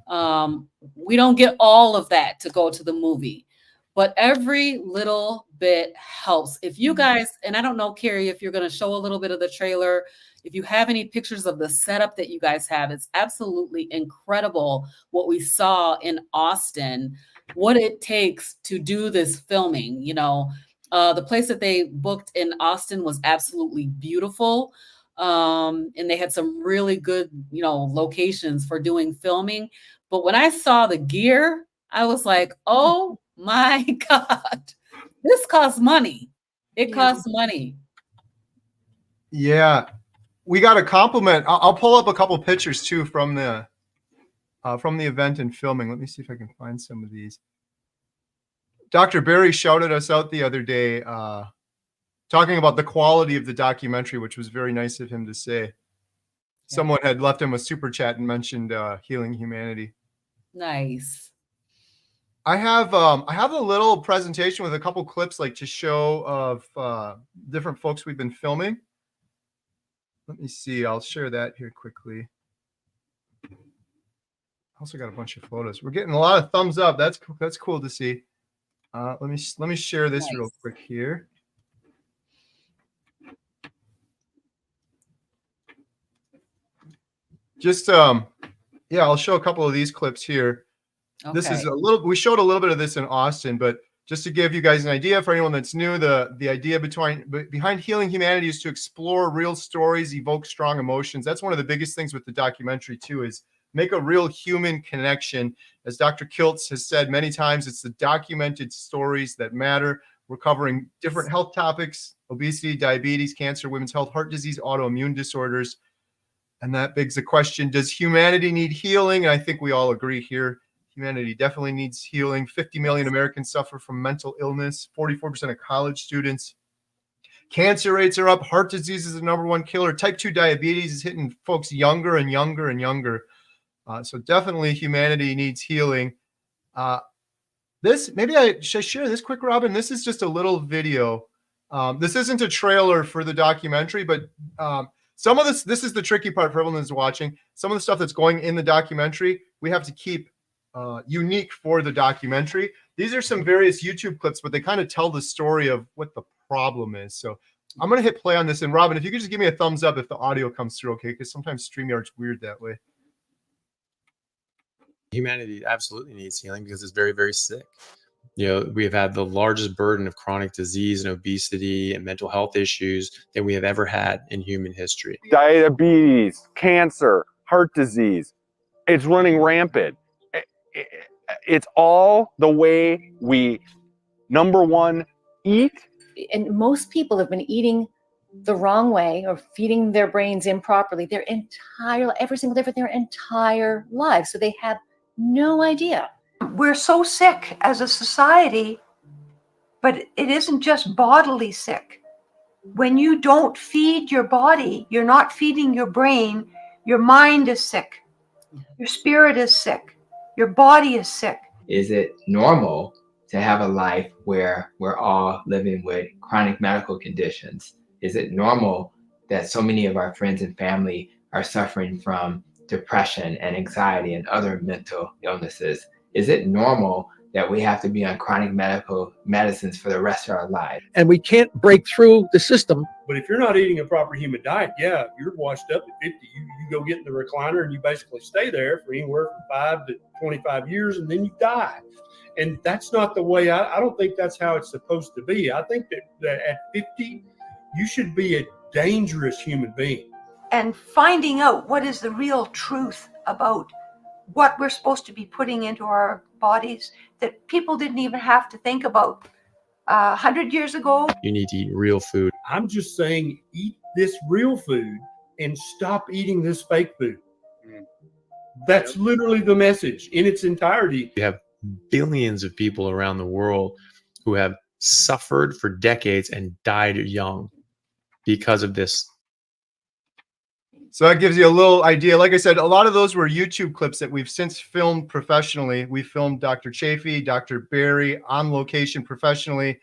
all of that to go to the movie, but every little bit helps. If you guys, and I don't know, Kerry, if you're going to show a little bit of the trailer, if you have any pictures of the setup that you guys have, it's absolutely incredible what we saw in Austin, what it takes to do this filming. You know, the place that they booked in Austin was absolutely beautiful. And they had some really good, you know, locations for doing filming. But when I saw the gear, I was like, oh my God, this costs money. It costs money. Yeah, we got a compliment. I'll pull up a couple pictures too from the event and filming. Let me see if I can find some of these. Dr. Barry shouted us out the other day, talking about the quality of the documentary, which was very nice of him to say. Someone had left him a super chat and mentioned Healing Humanity. Nice. I have a little presentation with a couple clips like to show of different folks we've been filming. Let me see. I'll share that here quickly. Also got a bunch of photos. We're getting a lot of thumbs up. That's cool to see. Let me share this real quick here. Just yeah, I'll show a couple of these clips here. Okay. This is we showed a little bit of this in Austin, but just to give you guys an idea for anyone that's new, the idea behind Healing Humanity is to explore real stories, evoke strong emotions. That's one of the biggest things with the documentary too, is make a real human connection. As Dr. Kiltz has said many times, it's the documented stories that matter. We're covering different health topics: obesity, diabetes, cancer, women's health, heart disease, autoimmune disorders. And that begs the question, does humanity need healing? And I think we all agree here. Humanity definitely needs healing. 50 million Americans suffer from mental illness. 44% of college students. Cancer rates are up. Heart disease is the #1 killer. Type 2 diabetes is hitting folks younger and younger and younger. So definitely humanity needs healing. Maybe I should share this quick, Robyn. This is just a little video. This isn't a trailer for the documentary, but some of this is the tricky part for everyone that's watching. Some of the stuff that's going in the documentary, we have to keep unique for the documentary. These are some various YouTube clips, but they kind of tell the story of what the problem is. So I'm going to hit play on this. And Robyn, if you could just give me a thumbs up if the audio comes through, okay? Because sometimes StreamYard's weird that way. Humanity absolutely needs healing because it's very, very sick. You know, we have had the largest burden of chronic disease and obesity and mental health issues that we have ever had in human history. Diabetes, cancer, heart disease, it's running rampant. It's all the way we, number one, eat. And most people have been eating the wrong way or feeding their brains improperly every single day for their entire lives. So they have no idea. We're so sick as a society, but it isn't just bodily sick. When you don't feed your body, you're not feeding your brain, your mind is sick, your spirit is sick, your body is sick. Is it normal to have a life where we're all living with chronic medical conditions? Is it normal that so many of our friends and family are suffering from depression and anxiety and other mental illnesses? Is it normal that we have to be on chronic medical medicines for the rest of our lives? And we can't break through the system. But if you're not eating a proper human diet, yeah, you're washed up at 50. You go get in the recliner and you basically stay there for anywhere from 5 to 25 years and then you die. And that's not the way, I don't think that's how it's supposed to be. I think that at 50, you should be a dangerous human being. And finding out what is the real truth about what we're supposed to be putting into our bodies that people didn't even have to think about 100 years ago. You need to eat real food. I'm just saying, eat this real food and stop eating this fake food. That's literally the message in its entirety. We have billions of people around the world who have suffered for decades and died young because of this. So that gives you a little idea. Like I said, a lot of those were YouTube clips that we've since filmed professionally. We filmed Dr. Chafee, Dr. Barry on location professionally.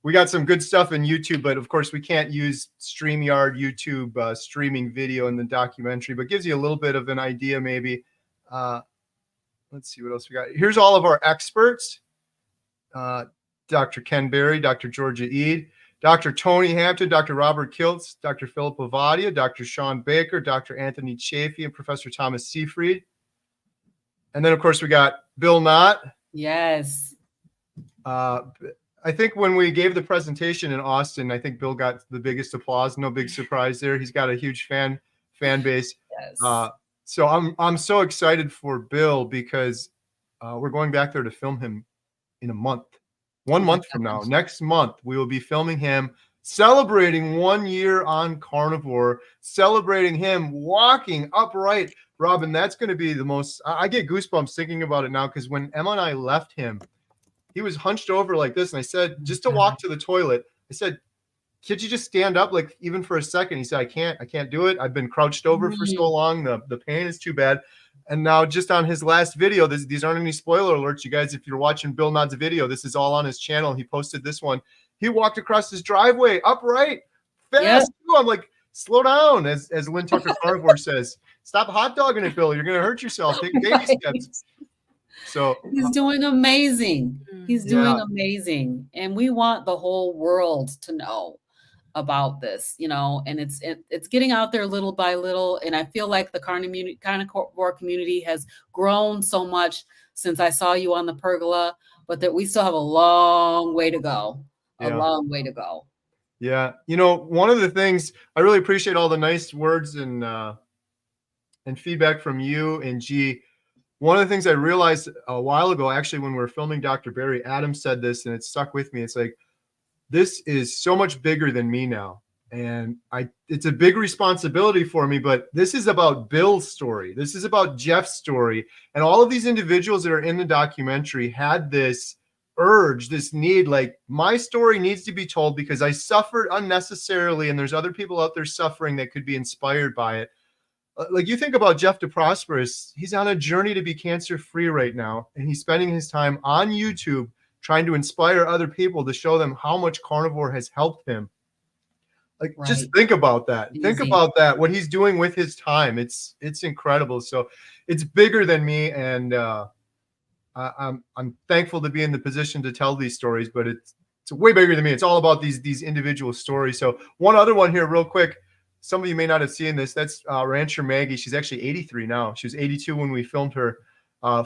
We got some good stuff in YouTube, but of course we can't use StreamYard YouTube streaming video in the documentary, but gives you a little bit of an idea maybe. Let's see what else we got. Here's all of our experts. Dr. Ken Berry, Dr. Georgia Eid, Dr. Tony Hampton, Dr. Robert Kiltz, Dr. Philip Ovadia, Dr. Sean Baker, Dr. Anthony Chafee, and Professor Thomas Seyfried. And then, of course, we got Bill Knott. Yes. I think when we gave the presentation in Austin, I think Bill got the biggest applause. No big surprise there. He's got a huge fan base. Yes. So I'm so excited for Bill because we're going back there to film him in a month. 1 Oh my month from now. gosh. Next month, we will be filming him celebrating 1 year on carnivore, celebrating him walking upright. Robyn, that's going to be the most, I get goosebumps thinking about it now, because when Emma and I left him, he was hunched over like this. And I said, just to walk to the toilet, I said, could you just stand up like even for a second? He said, I can't do it. I've been crouched over for so long. The pain is too bad. And now just on his last video, these aren't any spoiler alerts, you guys. If you're watching Bill Nodd's video, this is all on his channel. He posted this one. He walked across his driveway upright, fast. Too. I'm like, slow down, as Lynn Tucker Carnivore says. Stop hot dogging it, Bill. You're going to hurt yourself. Take baby steps. So he's doing amazing. He's doing amazing. And we want the whole world to know about this, you know, and it's getting out there little by little. And I feel like the carnivore community has grown so much since I saw you on the pergola, but that we still have a long way to go. A long way to go. Yeah. You know, one of the things I really appreciate all the nice words and feedback from you and Gie. One of the things I realized a while ago, actually, when we were filming Dr. Barry, Adam said this and it stuck with me. It's like, this is so much bigger than me now. And it's a big responsibility for me, but this is about Bill's story. This is about Jeff's story. And all of these individuals that are in the documentary had this urge, this need, like, my story needs to be told because I suffered unnecessarily. And there's other people out there suffering that could be inspired by it. Like, you think about Jeff DeProsperous, he's on a journey to be cancer-free right now. And he's spending his time on YouTube trying to inspire other people to show them how much carnivore has helped him. Like, just think about that. Easy. Think about that, what he's doing with his time. It's incredible. So it's bigger than me. And I'm thankful to be in the position to tell these stories, but it's way bigger than me. It's all about these individual stories. So one other one here real quick. Some of you may not have seen this. That's Rancher Maggie. She's actually 83 now. She was 82 when we filmed her.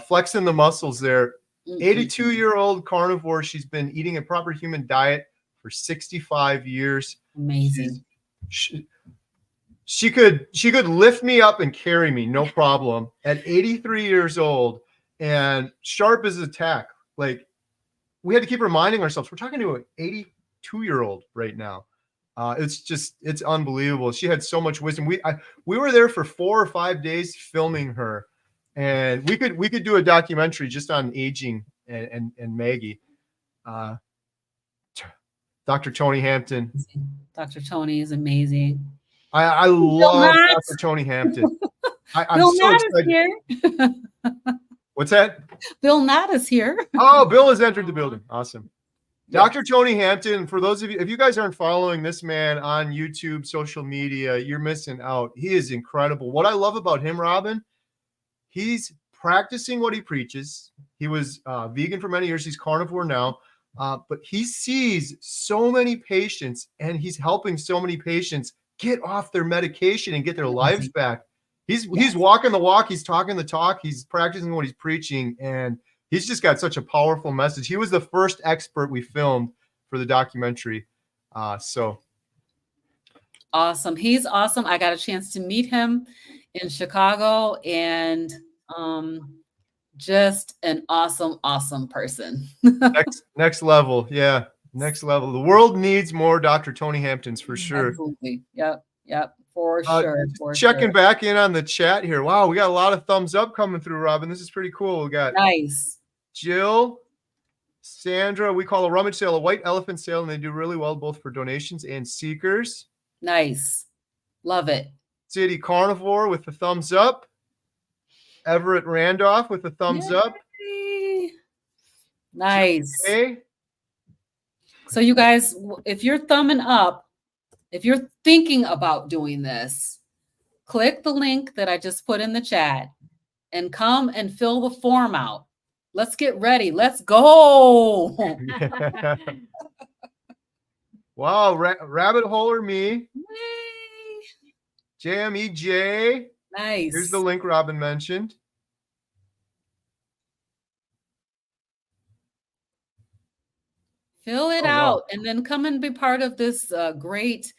Flexing the muscles there. 82-year-old carnivore. She's been eating a proper human diet for 65 years. Amazing. She could lift me up and carry me, no problem, at 83 years old and sharp as a tack. Like, we had to keep reminding ourselves, we're talking to an 82-year-old right now. It's unbelievable. She had so much wisdom. We were there for 4 or 5 days filming her. And we could do a documentary just on aging and Maggie. Dr. Tony Hampton. Dr. Tony is amazing. I love Dr. Tony Hampton. I'm Bill so Natt excited. is here. What's that? Bill Natt is here. Oh, Bill has entered the building. Awesome. Dr. Tony Hampton, for those of you, if you guys aren't following this man on YouTube, social media, you're missing out. He is incredible. What I love about him, Robyn, he's practicing what he preaches. He was vegan for many years. He's carnivore now. But he sees so many patients and he's helping so many patients get off their medication and get their lives back. He's walking the walk. He's talking the talk. He's practicing what he's preaching. And he's just got such a powerful message. He was the first expert we filmed for the documentary. So awesome. He's awesome. I got a chance to meet him in Chicago and just an awesome person. next level. Yeah. Next level. The world needs more Dr. Tony Hamptons for sure. Absolutely. Yep. For sure. Checking back in on the chat here. Wow, we got a lot of thumbs up coming through, Robyn. This is pretty cool. We got nice. Jill, Sandra. We call a rummage sale a white elephant sale, and they do really well both for donations and seekers. Nice. Love it. City Carnivore with the thumbs up. Everett Randolph with the thumbs up. Nice. Okay. So you guys, if you're thumbing up, if you're thinking about doing this, click the link that I just put in the chat and come and fill the form out. Let's get ready. Let's go. Wow. Rabbit hole or me. JMEJ. Nice. Here's the link Robyn mentioned. Fill it out and then come and be part of this great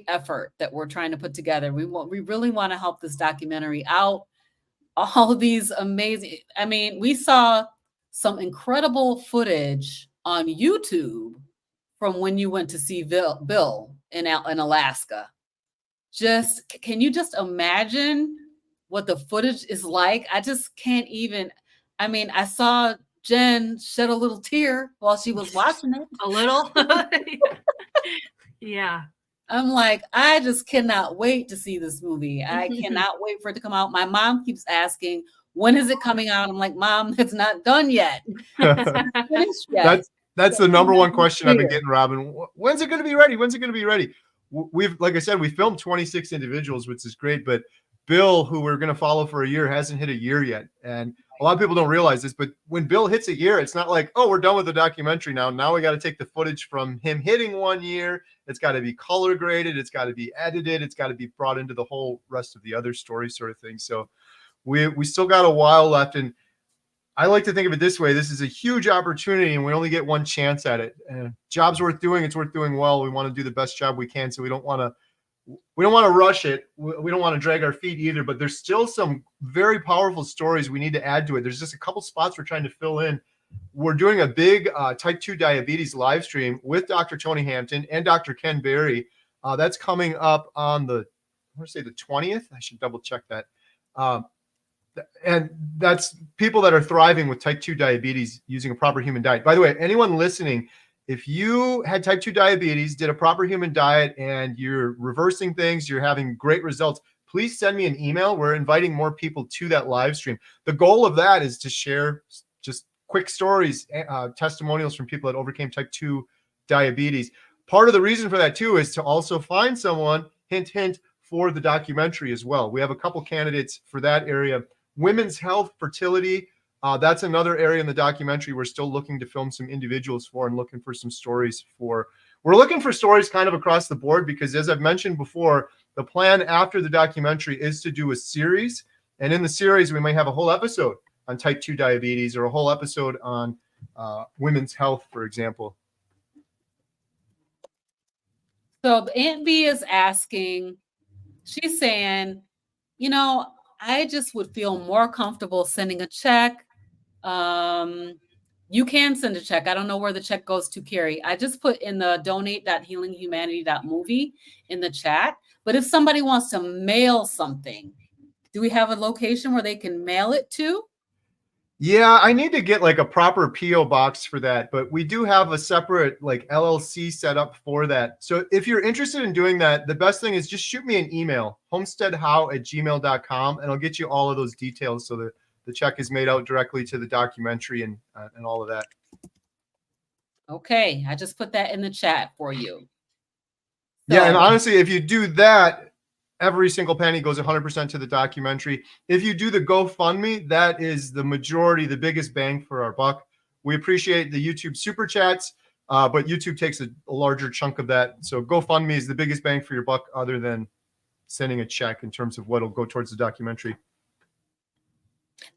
effort that we're trying to put together. We really want to help this documentary out. All of these amazing, I mean, we saw some incredible footage on YouTube from when you went to see Bill in Alaska. Just, can you just imagine what the footage is like? I just can't even. I mean, I saw Jenn shed a little tear while she was watching it. A little. Yeah. I'm like, I just cannot wait to see this movie. I cannot wait for it to come out. My mom keeps asking, when is it coming out? I'm like, Mom, it's not done yet. It's yet. That's the number one question I've been getting, Robyn. When's it going to be ready? When's it going to be ready? We've, like I said, we filmed 26 individuals, which is great, but Bill, who we're going to follow for a year, hasn't hit a year yet. And a lot of people don't realize this, but when Bill hits a year, it's not like, oh, we're done with the documentary now. Now we got to take the footage from him hitting 1 year. It's got to be color graded. It's got to be edited. It's got to be brought into the whole rest of the other story sort of thing. So we still got a while left. And I like to think of it this way. This is a huge opportunity and we only get one chance at it. Job's worth doing. It's worth doing well. We want to do the best job we can. So we don't want to rush it. We don't want to drag our feet either, but there's still some very powerful stories we need to add to it. There's just a couple spots we're trying to fill in. We're doing a big type 2 diabetes live stream with Dr. Tony Hampton and Dr. Ken Berry. That's coming up on I want to say the 20th. I should double check that. And that's people that are thriving with type 2 diabetes using a proper human diet. By the way, anyone listening, if you had type 2 diabetes, did a proper human diet, and you're reversing things, you're having great results, please send me an email. We're inviting more people to that live stream. The goal of that is to share just quick stories, testimonials from people that overcame type 2 diabetes. Part of the reason for that, too, is to also find someone, hint, hint, for the documentary as well. We have a couple candidates for that area. Women's health, fertility, that's another area in the documentary we're still looking to film some individuals for and looking for some stories for. We're looking for stories kind of across the board because, as I've mentioned before, the plan after the documentary is to do a series. And in the series, we might have a whole episode on type 2 diabetes or a whole episode on women's health, for example. So Aunt B is asking, she's saying, you know, I just would feel more comfortable sending a check. You can send a check. I don't know where the check goes to, Kerry. I just put in the donate.healinghumanity.movie in the chat. But if somebody wants to mail something, do we have a location where they can mail it to? Yeah, I need to get like a proper PO box for that, but we do have a separate like LLC set up for that. So if you're interested in doing that, the best thing is just shoot me an email, homesteadhow@gmail.com, and I'll get you all of those details so that the check is made out directly to the documentary and all of that. Okay, I just put that in the chat for you. Yeah, and honestly, if you do that, every single penny goes 100% to the documentary. If you do the GoFundMe, that is the majority, the biggest bang for our buck. We appreciate the YouTube super chats, but YouTube takes a larger chunk of that. So GoFundMe is the biggest bang for your buck other than sending a check in terms of what will go towards the documentary.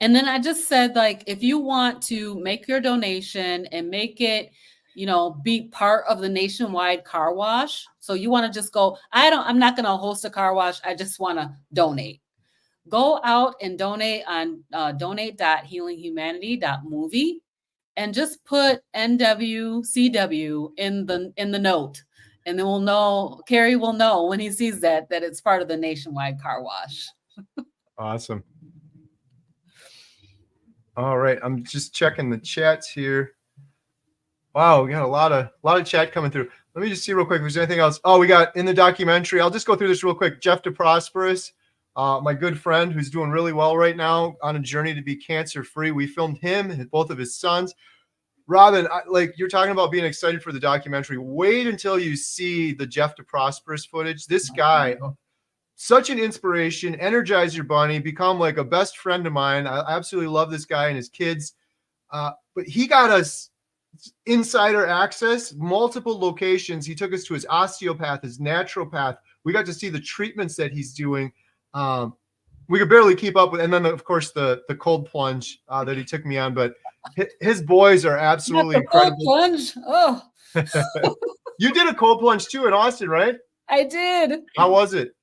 And then I just said, like, if you want to make your donation and make it, you know, be part of the nationwide car wash. So you want to just go, I'm not going to host a car wash. I just want to donate. Go out and donate on donate.healinghumanity.movie and just put NWCW in the note. And then we'll know, Kerry will know when he sees that it's part of the nationwide car wash. Awesome. All right. I'm just checking the chats here. Wow, we got a lot of chat coming through. Let me just see real quick if there's anything else. Oh, we got in the documentary. I'll just go through this real quick. Jeff DeProsperous, my good friend who's doing really well right now on a journey to be cancer-free. We filmed him and both of his sons. Robyn, like you're talking about being excited for the documentary. Wait until you see the Jeff DeProsperous footage. This guy, such an inspiration, Energizer Bunny, become like a best friend of mine. I absolutely love this guy and his kids. But he got us insider access, multiple locations. He took us to his osteopath, his naturopath. We got to see the treatments that he's doing. We could barely keep up with, and then of course the cold plunge that he took me on. But his boys are absolutely incredible. Cold plunge. Oh, you did a cold plunge too in Austin, right? I did. How was it?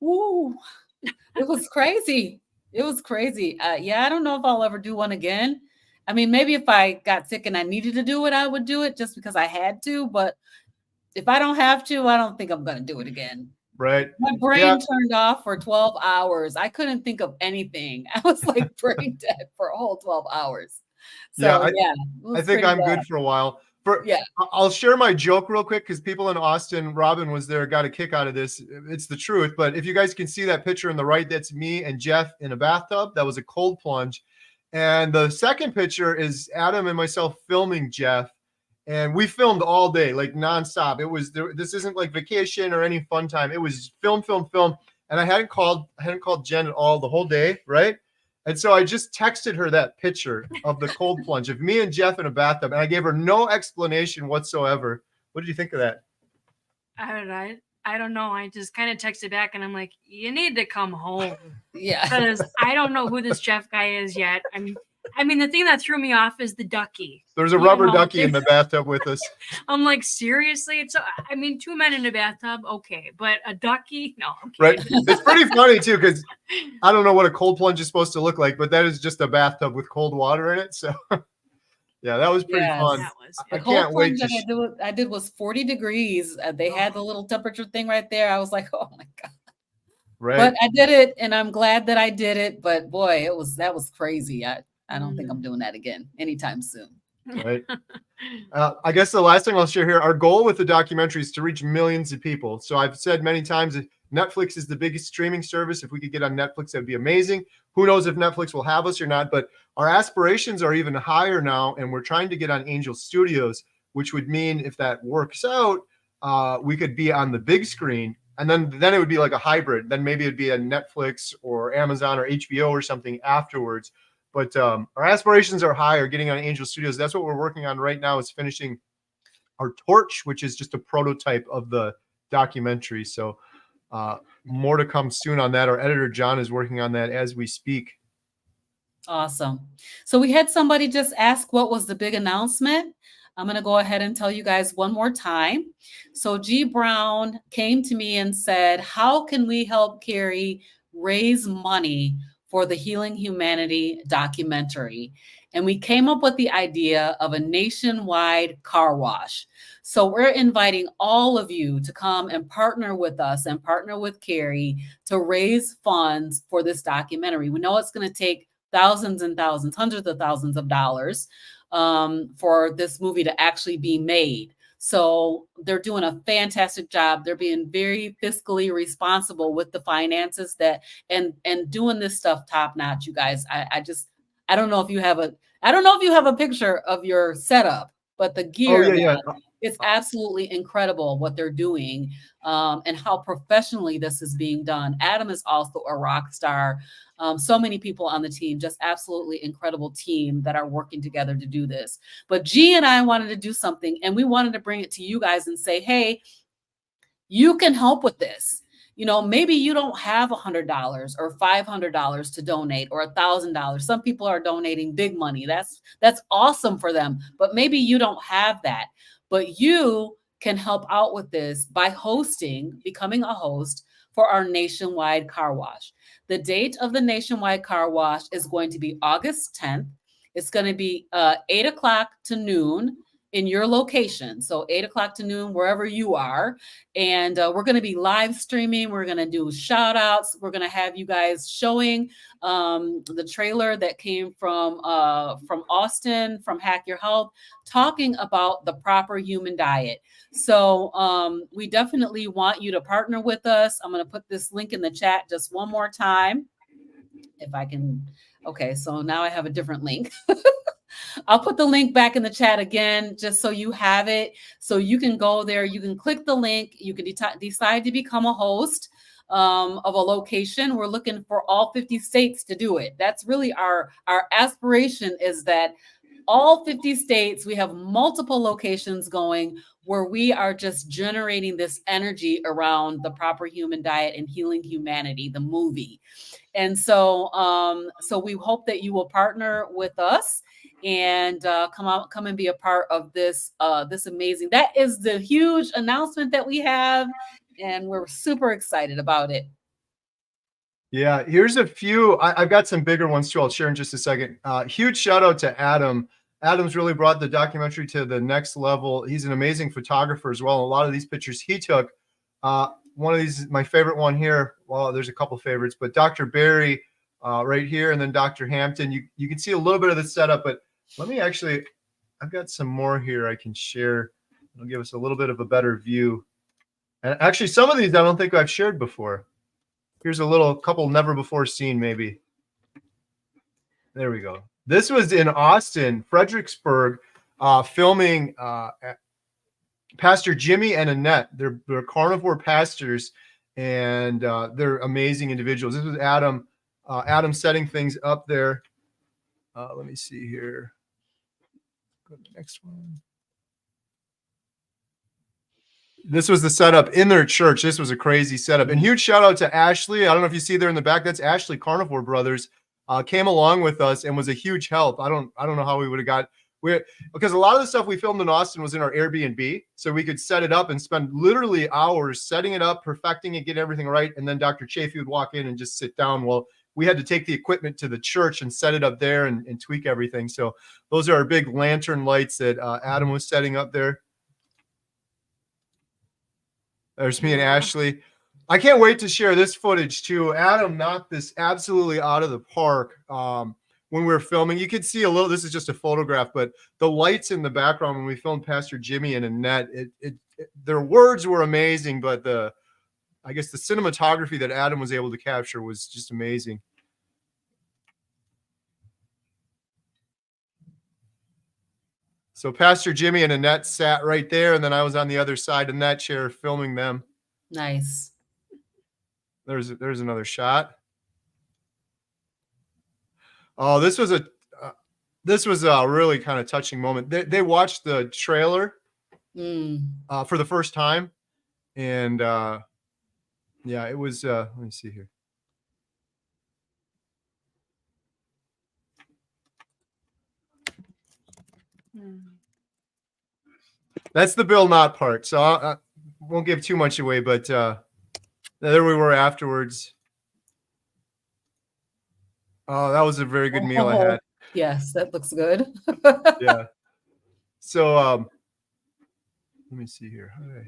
Ooh, it was crazy. It was crazy. Yeah, I don't know if I'll ever do one again. I mean, maybe if I got sick and I needed to do it, I would do it just because I had to. But if I don't have to, I don't think I'm going to do it again. Right. My brain turned off for 12 hours. I couldn't think of anything. I was like brain dead for a whole 12 hours. So I think I'm good for a while. I'll share my joke real quick because people in Austin, Robyn was there, got a kick out of this. It's the truth. But if you guys can see that picture on the right, that's me and Jeff in a bathtub. That was a cold plunge. And the second picture is Adam and myself filming Jeff. And we filmed all day, like nonstop. It was this isn't like vacation or any fun time. It was film. And I hadn't called Jenn at all the whole day, right? And so I just texted her that picture of the cold plunge of me and Jeff in a bathtub, and I gave her no explanation whatsoever. What did you think of that? I don't know. I just kind of texted back, and I'm like, you need to come home. Yeah, because I don't know who this Jeff guy is yet. I mean, the thing that threw me off is the ducky. There's a rubber ducky in the bathtub with us. I'm like, seriously? I mean, 2 men in a bathtub, okay, but a ducky? No. Right. It's pretty funny too, because I don't know what a cold plunge is supposed to look like, but that is just a bathtub with cold water in it. So yeah, that was pretty fun. I can't wait. I did was 40 degrees. They had the little temperature thing right there. I was like, oh my God. Right. But I did it, and I'm glad that I did it. But boy, that was crazy. I don't think I'm doing that again anytime soon. Right. I guess the last thing I'll share here, our goal with the documentary is to reach millions of people. So I've said many times that Netflix is the biggest streaming service. If we could get on Netflix, that'd be amazing. Who knows if Netflix will have us or not, but our aspirations are even higher now. And we're trying to get on Angel Studios, which would mean if that works out, we could be on the big screen. And then it would be like a hybrid. Then maybe it'd be a Netflix or Amazon or HBO or something afterwards. But our aspirations are higher, getting on Angel Studios. That's what we're working on right now, is finishing our Torch, which is just a prototype of the documentary. So more to come soon on that. Our editor, John, is working on that as we speak. Awesome. So we had somebody just ask what was the big announcement. I'm going to go ahead and tell you guys one more time. So Gie Brown came to me and said, how can we help Kerry raise money for the Healing Humanity documentary? And we came up with the idea of a nationwide car wash. So we're inviting all of you to come and partner with us and partner with Kerry to raise funds for this documentary. We know it's going to take thousands and thousands, hundreds of thousands of dollars for this movie to actually be made. So they're doing a fantastic job. They're being very fiscally responsible with the finances and doing this stuff top notch, you guys. I don't know if you have a picture of your setup, but the gear, it's absolutely incredible what they're doing and how professionally this is being done. Adam is also a rock star. So many people on the team, just absolutely incredible team that are working together to do this. But Gie and I wanted to do something, and we wanted to bring it to you guys and say, hey, you can help with this. You know, maybe you don't have $100 or $500 to donate or $1,000. Some people are donating big money. That's awesome for them. But maybe you don't have that. But you can help out with this by becoming a host for our nationwide car wash. The date of the nationwide car wash is going to be August 10th. It's going to be 8 o'clock to noon in your location. So 8 o'clock to noon, wherever you are. And we're going to be live streaming. We're going to do shout outs. We're going to have you guys showing the trailer that came from Austin, from Hack Your Health, talking about the proper human diet. So we definitely want you to partner with us. I'm going to put this link in the chat just one more time. If I can. Okay, so now I have a different link. I'll put the link back in the chat again, just so you have it. So you can go there. You can click the link. You can decide to become a host of a location. We're looking for all 50 states to do it. That's really our aspiration, is that all 50 states, we have multiple locations going where we are just generating this energy around the proper human diet and Healing Humanity, the movie. And so we hope that you will partner with us and come and be a part of this amazing. That is the huge announcement that we have, and we're super excited about it. Yeah, here's a few. I've got some bigger ones too. I'll share in just a second. Huge shout out to Adam. Adam's really brought the documentary to the next level. He's an amazing photographer as well. A lot of these pictures he took. One of these, my favorite one here. Well, there's a couple favorites, but Dr. Barry right here, and then Dr. Hampton. You can see a little bit of the setup, but let me actually, I've got some more here I can share. It'll give us a little bit of a better view. And actually, some of these I don't think I've shared before. Here's a couple never before seen, maybe. There we go. This was in Austin, Fredericksburg, filming Pastor Jimmy and Annette. They're carnivore pastors, and they're amazing individuals. This was Adam. Adam setting things up there. Let me see here. Go to the next one. This was the setup in their church. This was a crazy setup. And huge shout out to Ashley. I don't know if you see there in the back. That's Ashley Carnivore Brothers. Came along with us and was a huge help. I don't know how we would have got because a lot of the stuff we filmed in Austin was in our Airbnb, so we could set it up and spend literally hours setting it up, perfecting it, getting everything right, and then Dr. Chafee would walk in and just sit down. Well, we had to take the equipment to the church and set it up there and tweak everything. So those are our big lantern lights that Adam was setting up there. There's me and Ashley. I can't wait to share this footage too. Adam knocked this absolutely out of the park when we were filming. You could see a little, this is just a photograph, but the lights in the background when we filmed Pastor Jimmy and Annette, their words were amazing, but I guess the cinematography that Adam was able to capture was just amazing. So Pastor Jimmy and Annette sat right there, and then I was on the other side in that chair filming them. Nice. There's another shot. Oh, this was a really kind of touching moment. They watched the trailer for the first time, and yeah, it was. Let me see here. That's the Bill Knott part. So I won't give too much away, but there we were afterwards. Oh, that was a very good meal I had. Yes, that looks good. Yeah. So let me see here. Okay.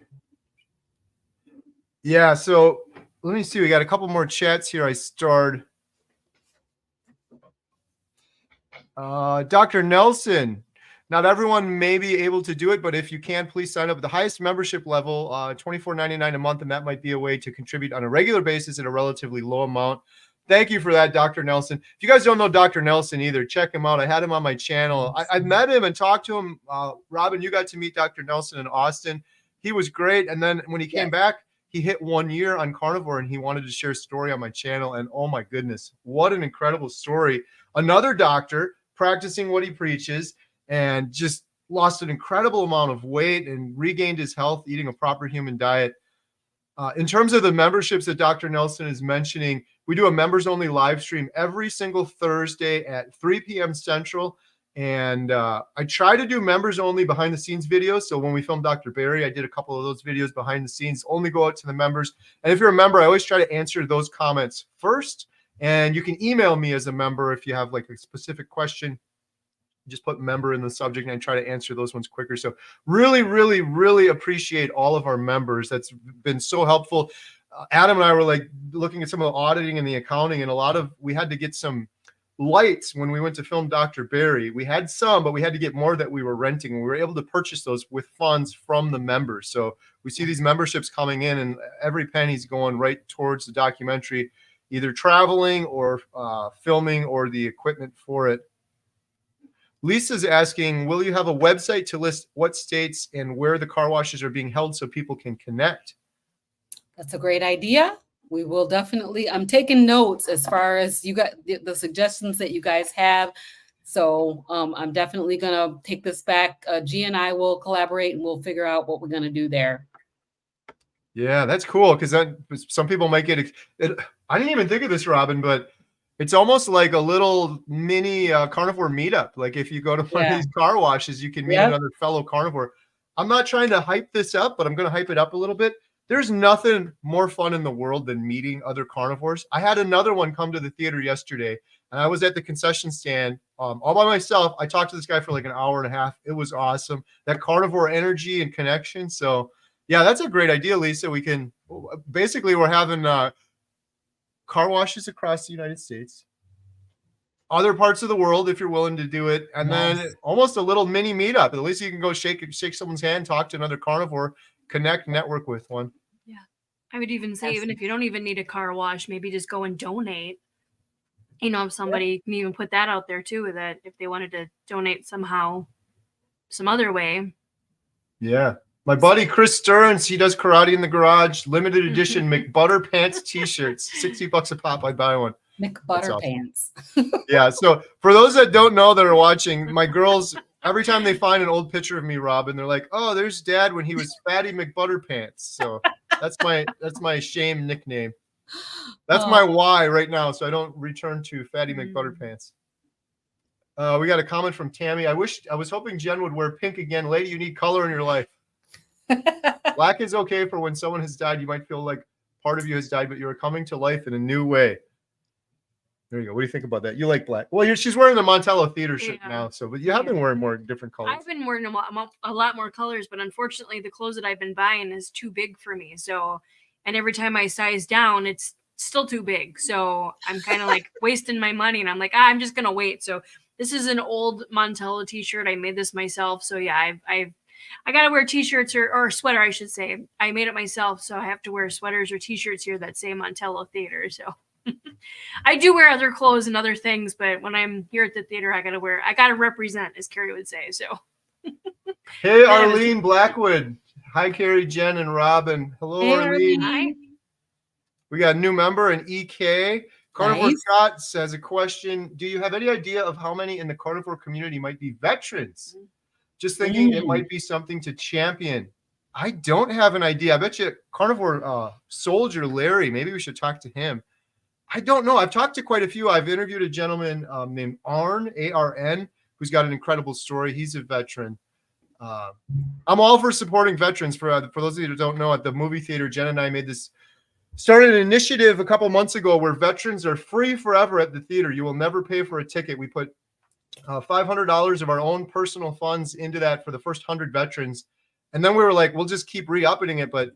Yeah, so let me see. We got a couple more chats here. I starred. Dr. Nelson. Not everyone may be able to do it, but if you can, please sign up at the highest membership level, $24.99 a month, and that might be a way to contribute on a regular basis at a relatively low amount. Thank you for that, Dr. Nelson. If you guys don't know Dr. Nelson either, check him out. I had him on my channel. I met him and talked to him. Robyn, you got to meet Dr. Nelson in Austin. He was great. And then when he came back, he hit 1 year on carnivore, and he wanted to share a story on my channel. And oh my goodness, what an incredible story. Another doctor practicing what he preaches, and just lost an incredible amount of weight and regained his health eating a proper human diet. In terms of the memberships that Dr. Nelson is mentioning, we do a members-only live stream every single Thursday at 3 p.m. Central. And I try to do members-only behind-the-scenes videos. So when we filmed Dr. Barry, I did a couple of those videos behind the scenes, only go out to the members. And if you're a member, I always try to answer those comments first. And you can email me as a member if you have like a specific question. Just put member in the subject and I try to answer those ones quicker. So really, really, really appreciate all of our members. That's been so helpful. Adam and I were like looking at some of the auditing and the accounting, and we had to get some lights when we went to film Dr. Barry. We had some, but we had to get more that we were renting. We were able to purchase those with funds from the members. So we see these memberships coming in, and every penny's going right towards the documentary, either traveling or filming or the equipment for it. Lisa's asking, will you have a website to list what states and where the car washes are being held so people can connect? That's a great idea. We will definitely, I'm taking notes as far as you got the suggestions that you guys have. So I'm definitely going to take this back. Gie and I will collaborate and we'll figure out what we're going to do there. Yeah, that's cool. Because some people might get it. I didn't even think of this, Robyn, but it's almost like a little mini carnivore meetup. Like if you go to one of these car washes, you can meet another fellow carnivore. I'm not trying to hype this up, but I'm going to hype it up a little bit. there's nothing more fun in the world than meeting other carnivores. I had another one come to the theater yesterday, and I was at the concession stand all by myself. I talked to this guy for like an hour and a half. It was awesome. That carnivore energy and connection. So yeah, that's a great idea, Lisa. We can basically, we're having car washes across the United States, other parts of the world if you're willing to do it, and then almost a little mini meetup. At least you can go shake someone's hand, talk to another carnivore, connect, network with one. Yeah, I would even say, even if you don't even need a car wash, maybe just go and donate. You know, if somebody can even put that out there too, that if they wanted to donate somehow, some other way. Yeah. My buddy Chris Stearns, he does karate in the garage, limited edition McButter Pants t-shirts, $60 a pop. I'd buy one. McButter Pants. Yeah. So for those that don't know that are watching, my girls, every time they find an old picture of me, Robyn, they're like, "Oh, there's Dad when he was Fatty McButter Pants." So that's my shame nickname. That's my why right now, so I don't return to Fatty McButter Pants. We got a comment from Tammy. I was hoping Jenn would wear pink again. Lady, you need color in your life. Black is okay for when someone has died. You might feel like part of you has died, but you're coming to life in a new way. There you go. What do you think about that? You like black? Well, she's wearing the Montello Theater shirt now, so but you have been wearing more different colors. I've been wearing a lot more colors, but unfortunately, the clothes that I've been buying is too big for me. So, and every time I size down, it's still too big. So I'm kind of like wasting my money, and I'm like, I'm just gonna wait. So this is an old Montello T-shirt. I made this myself. So yeah, I gotta wear T-shirts or a sweater, I should say. I made it myself, so I have to wear sweaters or T-shirts here that say Montello Theater. So. I do wear other clothes and other things, but when I'm here at the theater, I gotta represent, as Kerry would say. So, hey, Arlene Blackwood. Hi, Kerry, Jenn, and Robyn. Hello, hey, Arlene. Hi. We got a new member, an EK. Carnivore Scott says a question. Do you have any idea of how many in the carnivore community might be veterans? Just thinking it might be something to champion. I don't have an idea. I bet you carnivore soldier Larry, maybe we should talk to him. I don't know. I've talked to quite a few. I've interviewed a gentleman named Arn, A-R-N, who's got an incredible story. He's a veteran. I'm all for supporting veterans. For those of you who don't know, at the movie theater, Jenn and I started an initiative a couple months ago where veterans are free forever at the theater. You will never pay for a ticket. We put $500 of our own personal funds into that for the first 100 veterans. And then we were like, we'll just keep re-upping it. But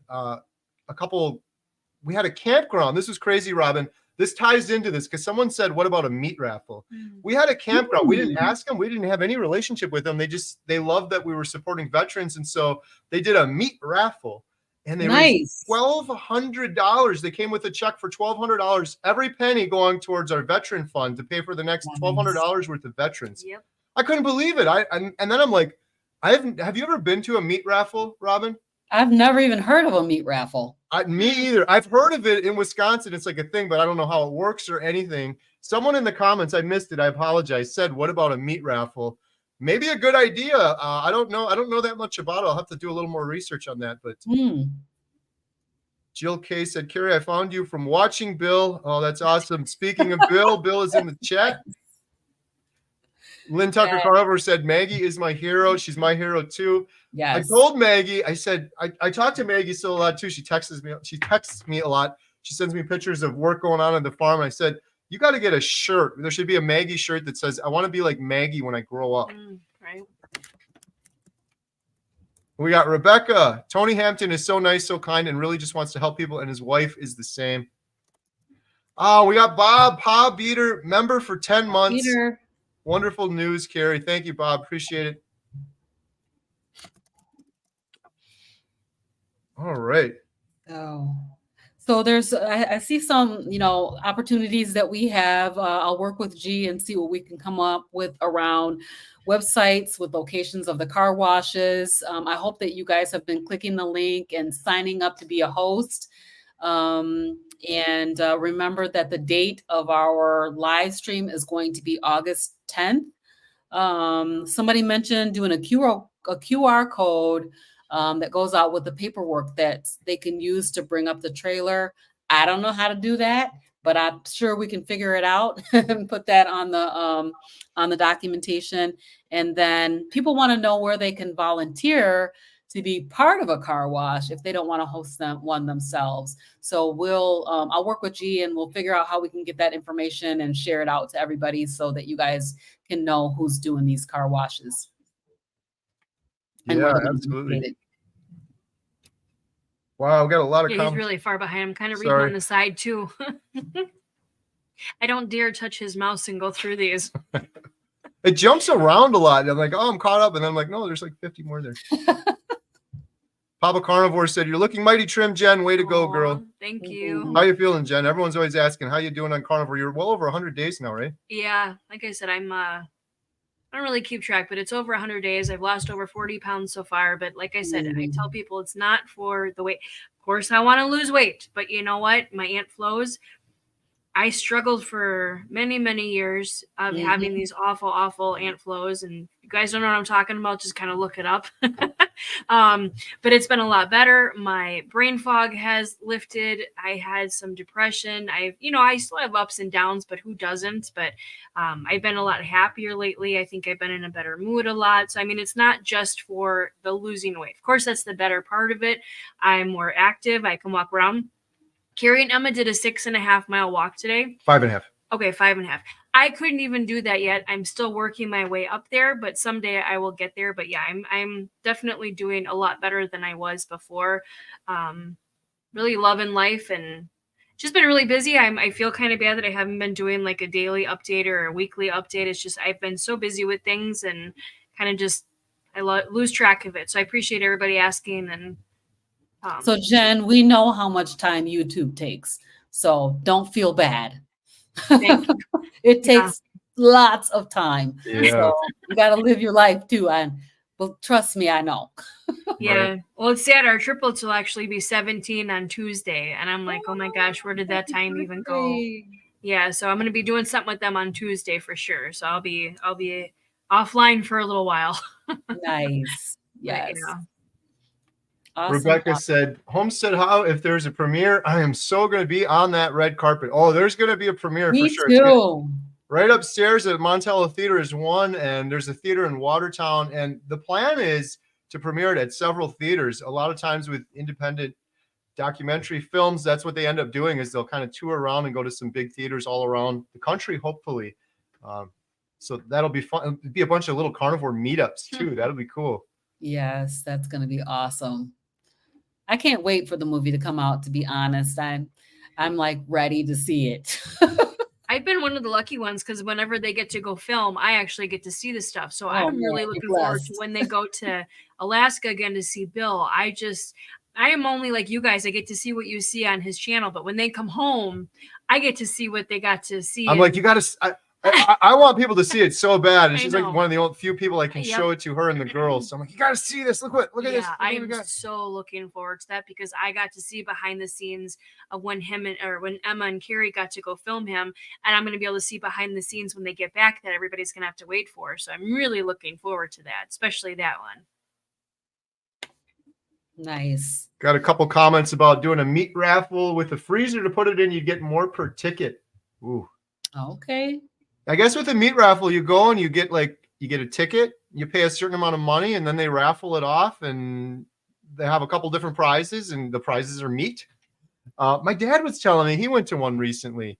we had a campground. This was crazy, Robyn. This ties into this because someone said, what about a meat raffle? We had a campground. We didn't ask them. We didn't have any relationship with them. They loved that we were supporting veterans. And so they did a meat raffle and they raised $1,200. They came with a check for $1,200, every penny going towards our veteran fund to pay for the next $1,200 worth of veterans. Yep. I couldn't believe it. And then I'm like, have you ever been to a meat raffle, Robyn? I've never even heard of a meat raffle. Me either. I've heard of it in Wisconsin. It's like a thing, but I don't know how it works or anything. Someone in the comments, I missed it, I apologize, said, what about a meat raffle? Maybe a good idea. I don't know. I don't know that much about it. I'll have to do a little more research on that. But Jill K said, Kerry, I found you from watching Bill. Oh, that's awesome. Speaking of Bill, Bill is in the chat. Lynn Tucker Carver said, Maggie is my hero. She's my hero too. Yes. I told Maggie, I said, I talk to Maggie still a lot too. She texts me a lot. She sends me pictures of work going on the farm. And I said, you got to get a shirt. There should be a Maggie shirt that says, I want to be like Maggie when I grow up. Right. We got Rebecca. Tony Hampton is so nice, so kind, and really just wants to help people. And his wife is the same. Oh, we got Bob, Pa Beater, member for 10 months. Beater. Wonderful news, Kerry. Thank you, Bob. Appreciate it. All right. Oh, so I see some, opportunities that we have. I'll work with Gie and see what we can come up with around websites with locations of the car washes. I hope that you guys have been clicking the link and signing up to be a host. And remember that the date of our live stream is going to be August 10th. Somebody mentioned doing a QR code that goes out with the paperwork that they can use to bring up the trailer. I don't know how to do that, but I'm sure we can figure it out and put that on the documentation. And then people want to know where they can volunteer to be part of a car wash if they don't want to host one themselves. So I'll work with Gie and we'll figure out how we can get that information and share it out to everybody so that you guys can know who's doing these car washes. And Yeah, where they're gonna be absolutely. located. Wow, we got a lot of Yeah, he's really far behind. I'm kind of reading Sorry. on the side too. I don't dare touch his mouse and go through these. It jumps around a lot. I'm like, oh, I'm caught up. And then I'm like, no, there's like 50 more there. Papa Carnivore said, you're looking mighty trim, Jen. Way to go, girl. Thank you. How you feeling, Jen? Everyone's always asking, how you doing on Carnivore? You're well over 100 days now, right? Yeah, like I said, I don't really keep track, but it's over 100 days. I've lost over 40 pounds so far. But like I said, I tell people it's not for the weight. Of course, I want to lose weight, but you know what? My Aunt Flo's, I struggled for many, many years of having these awful, awful Aunt Flo's. And you guys don't know what I'm talking about, just kind of look it up. But it's been a lot better. My brain fog has lifted. I had some depression. I still have ups and downs, but who doesn't? But I've been a lot happier lately. I think I've been in a better mood a lot. So, I mean, it's not just for the losing weight. Of course, that's the better part of it. I'm more active. I can walk around. Kerry and Emma did a 6.5 mile walk today. 5.5. Okay, 5.5. I couldn't even do that yet. I'm still working my way up there, but someday I will get there. But yeah, I'm definitely doing a lot better than I was before. Really loving life and just been really busy. I feel kind of bad that I haven't been doing like a daily update or a weekly update. It's just I've been so busy with things and kind of just lose track of it. So I appreciate everybody asking and. So Jen, we know how much time YouTube takes, so don't feel bad. Thank you. It takes lots of time. Yeah. So you got to live your life too. Well, trust me, I know. Yeah. Right. Well, it's sad. Our triplets will actually be 17 on Tuesday. And I'm like, oh my gosh, where did that time even go? Yeah. So I'm going to be doing something with them on Tuesday for sure. So I'll be offline for a little while. Nice. Yes. Awesome. Rebecca said, Homestead How, if there's a premiere, I am so going to be on that red carpet. Oh, there's going to be a premiere Me for sure. too. Right upstairs at Montello Theater is one, and there's a theater in Watertown. And the plan is to premiere it at several theaters. A lot of times with independent documentary films, that's what they end up doing is they'll kind of tour around and go to some big theaters all around the country, hopefully. So that'll be fun. It'll be a bunch of little carnivore meetups too. That'll be cool. Yes, that's going to be awesome. I can't wait for the movie to come out, to be honest. I'm like ready to see it. I've been one of the lucky ones because whenever they get to go film, I actually get to see the stuff. So I'm really looking forward to when they go to Alaska again to see Bill. I am only like you guys. I get to see what you see on his channel, but when they come home, I get to see what they got to see. I'm like, you got to. I want people to see it so bad, and she's like one of the few people I can show it to her and the girls. So I'm like, you got to see this. Look at this. I am so looking forward to that because I got to see behind the scenes of when Emma and Kerry got to go film him, and I'm going to be able to see behind the scenes when they get back that everybody's going to have to wait for. So I'm really looking forward to that, especially that one. Nice. Got a couple comments about doing a meat raffle with a freezer to put it in. You get more per ticket. Ooh. Okay. I guess with a meat raffle, you go and you get a ticket, you pay a certain amount of money, and then they raffle it off, and they have a couple different prizes, and the prizes are meat. My dad was telling me he went to one recently,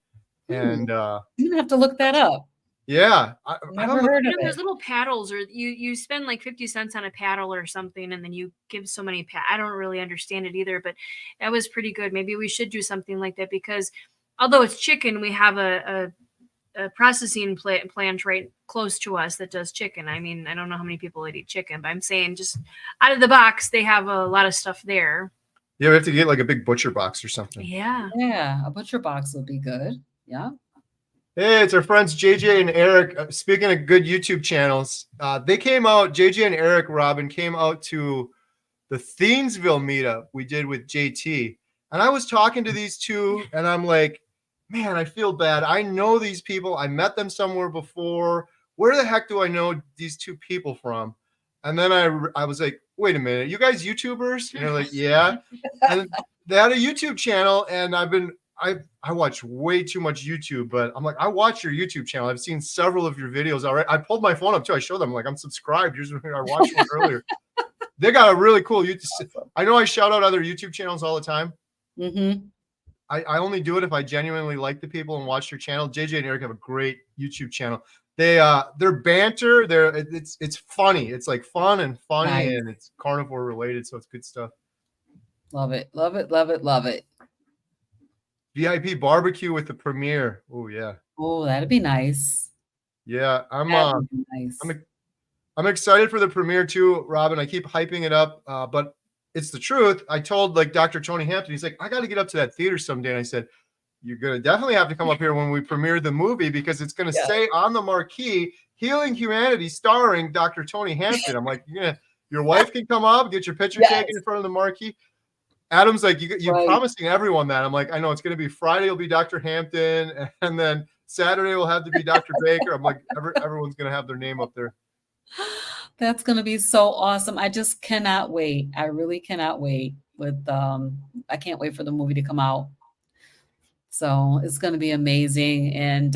and you have to look that up. Yeah, I never heard of it. There's little paddles, or you spend like 50 cents on a paddle or something, and then you give so many. I don't really understand it either, but that was pretty good. Maybe we should do something like that because although it's chicken, we have a processing plant right close to us that does chicken. I mean, I don't know how many people that eat chicken, but I'm saying just out of the box, they have a lot of stuff there. Yeah, we have to get like a big butcher box or something. Yeah. Yeah, a butcher box would be good. Yeah. Hey, it's our friends JJ and Eric. Speaking of good YouTube channels, they came out, JJ and Eric, Robyn, came out to the Thiensville meetup we did with JT. And I was talking to these two, and I'm like, man, I feel bad. I know these people. I met them somewhere before. Where the heck do I know these two people from? And then I was like, wait a minute, you guys YouTubers? And they're like, yeah. And they had a YouTube channel, and I watch way too much YouTube, but I'm like, I watch your YouTube channel. I've seen several of your videos already. I pulled my phone up too. I showed them, like, I'm subscribed. Here's what I watched one earlier. They got a really cool YouTube. Awesome. I know I shout out other YouTube channels all the time. Mm-hmm. I only do it if I genuinely like the people and watch their channel. JJ and Eric have a great YouTube channel. Their banter, it's funny. It's like fun and funny, nice. And it's carnivore related, so it's good stuff. Love it, love it, love it, love it. VIP barbecue with the premiere. Oh yeah. Oh, that'd be nice. Yeah, I'm excited for the premiere too, Robyn. I keep hyping it up, but it's the truth. I told like Dr. Tony Hampton, he's like, I got to get up to that theater someday, and I said, you're gonna definitely have to come up here when we premiere the movie because it's gonna say on the marquee, "Healing Humanity," starring Dr. Tony Hampton. I'm like, your wife can come up, get your picture taken in front of the marquee. Adam's like, you're promising everyone that. I'm like, I know it's gonna be Friday. It'll be Dr. Hampton, and then Saturday will have to be Dr. Baker. I'm like, everyone's gonna have their name up there. That's gonna be so awesome. I just cannot wait. I really cannot wait. I can't wait for the movie to come out. So it's going to be amazing. And,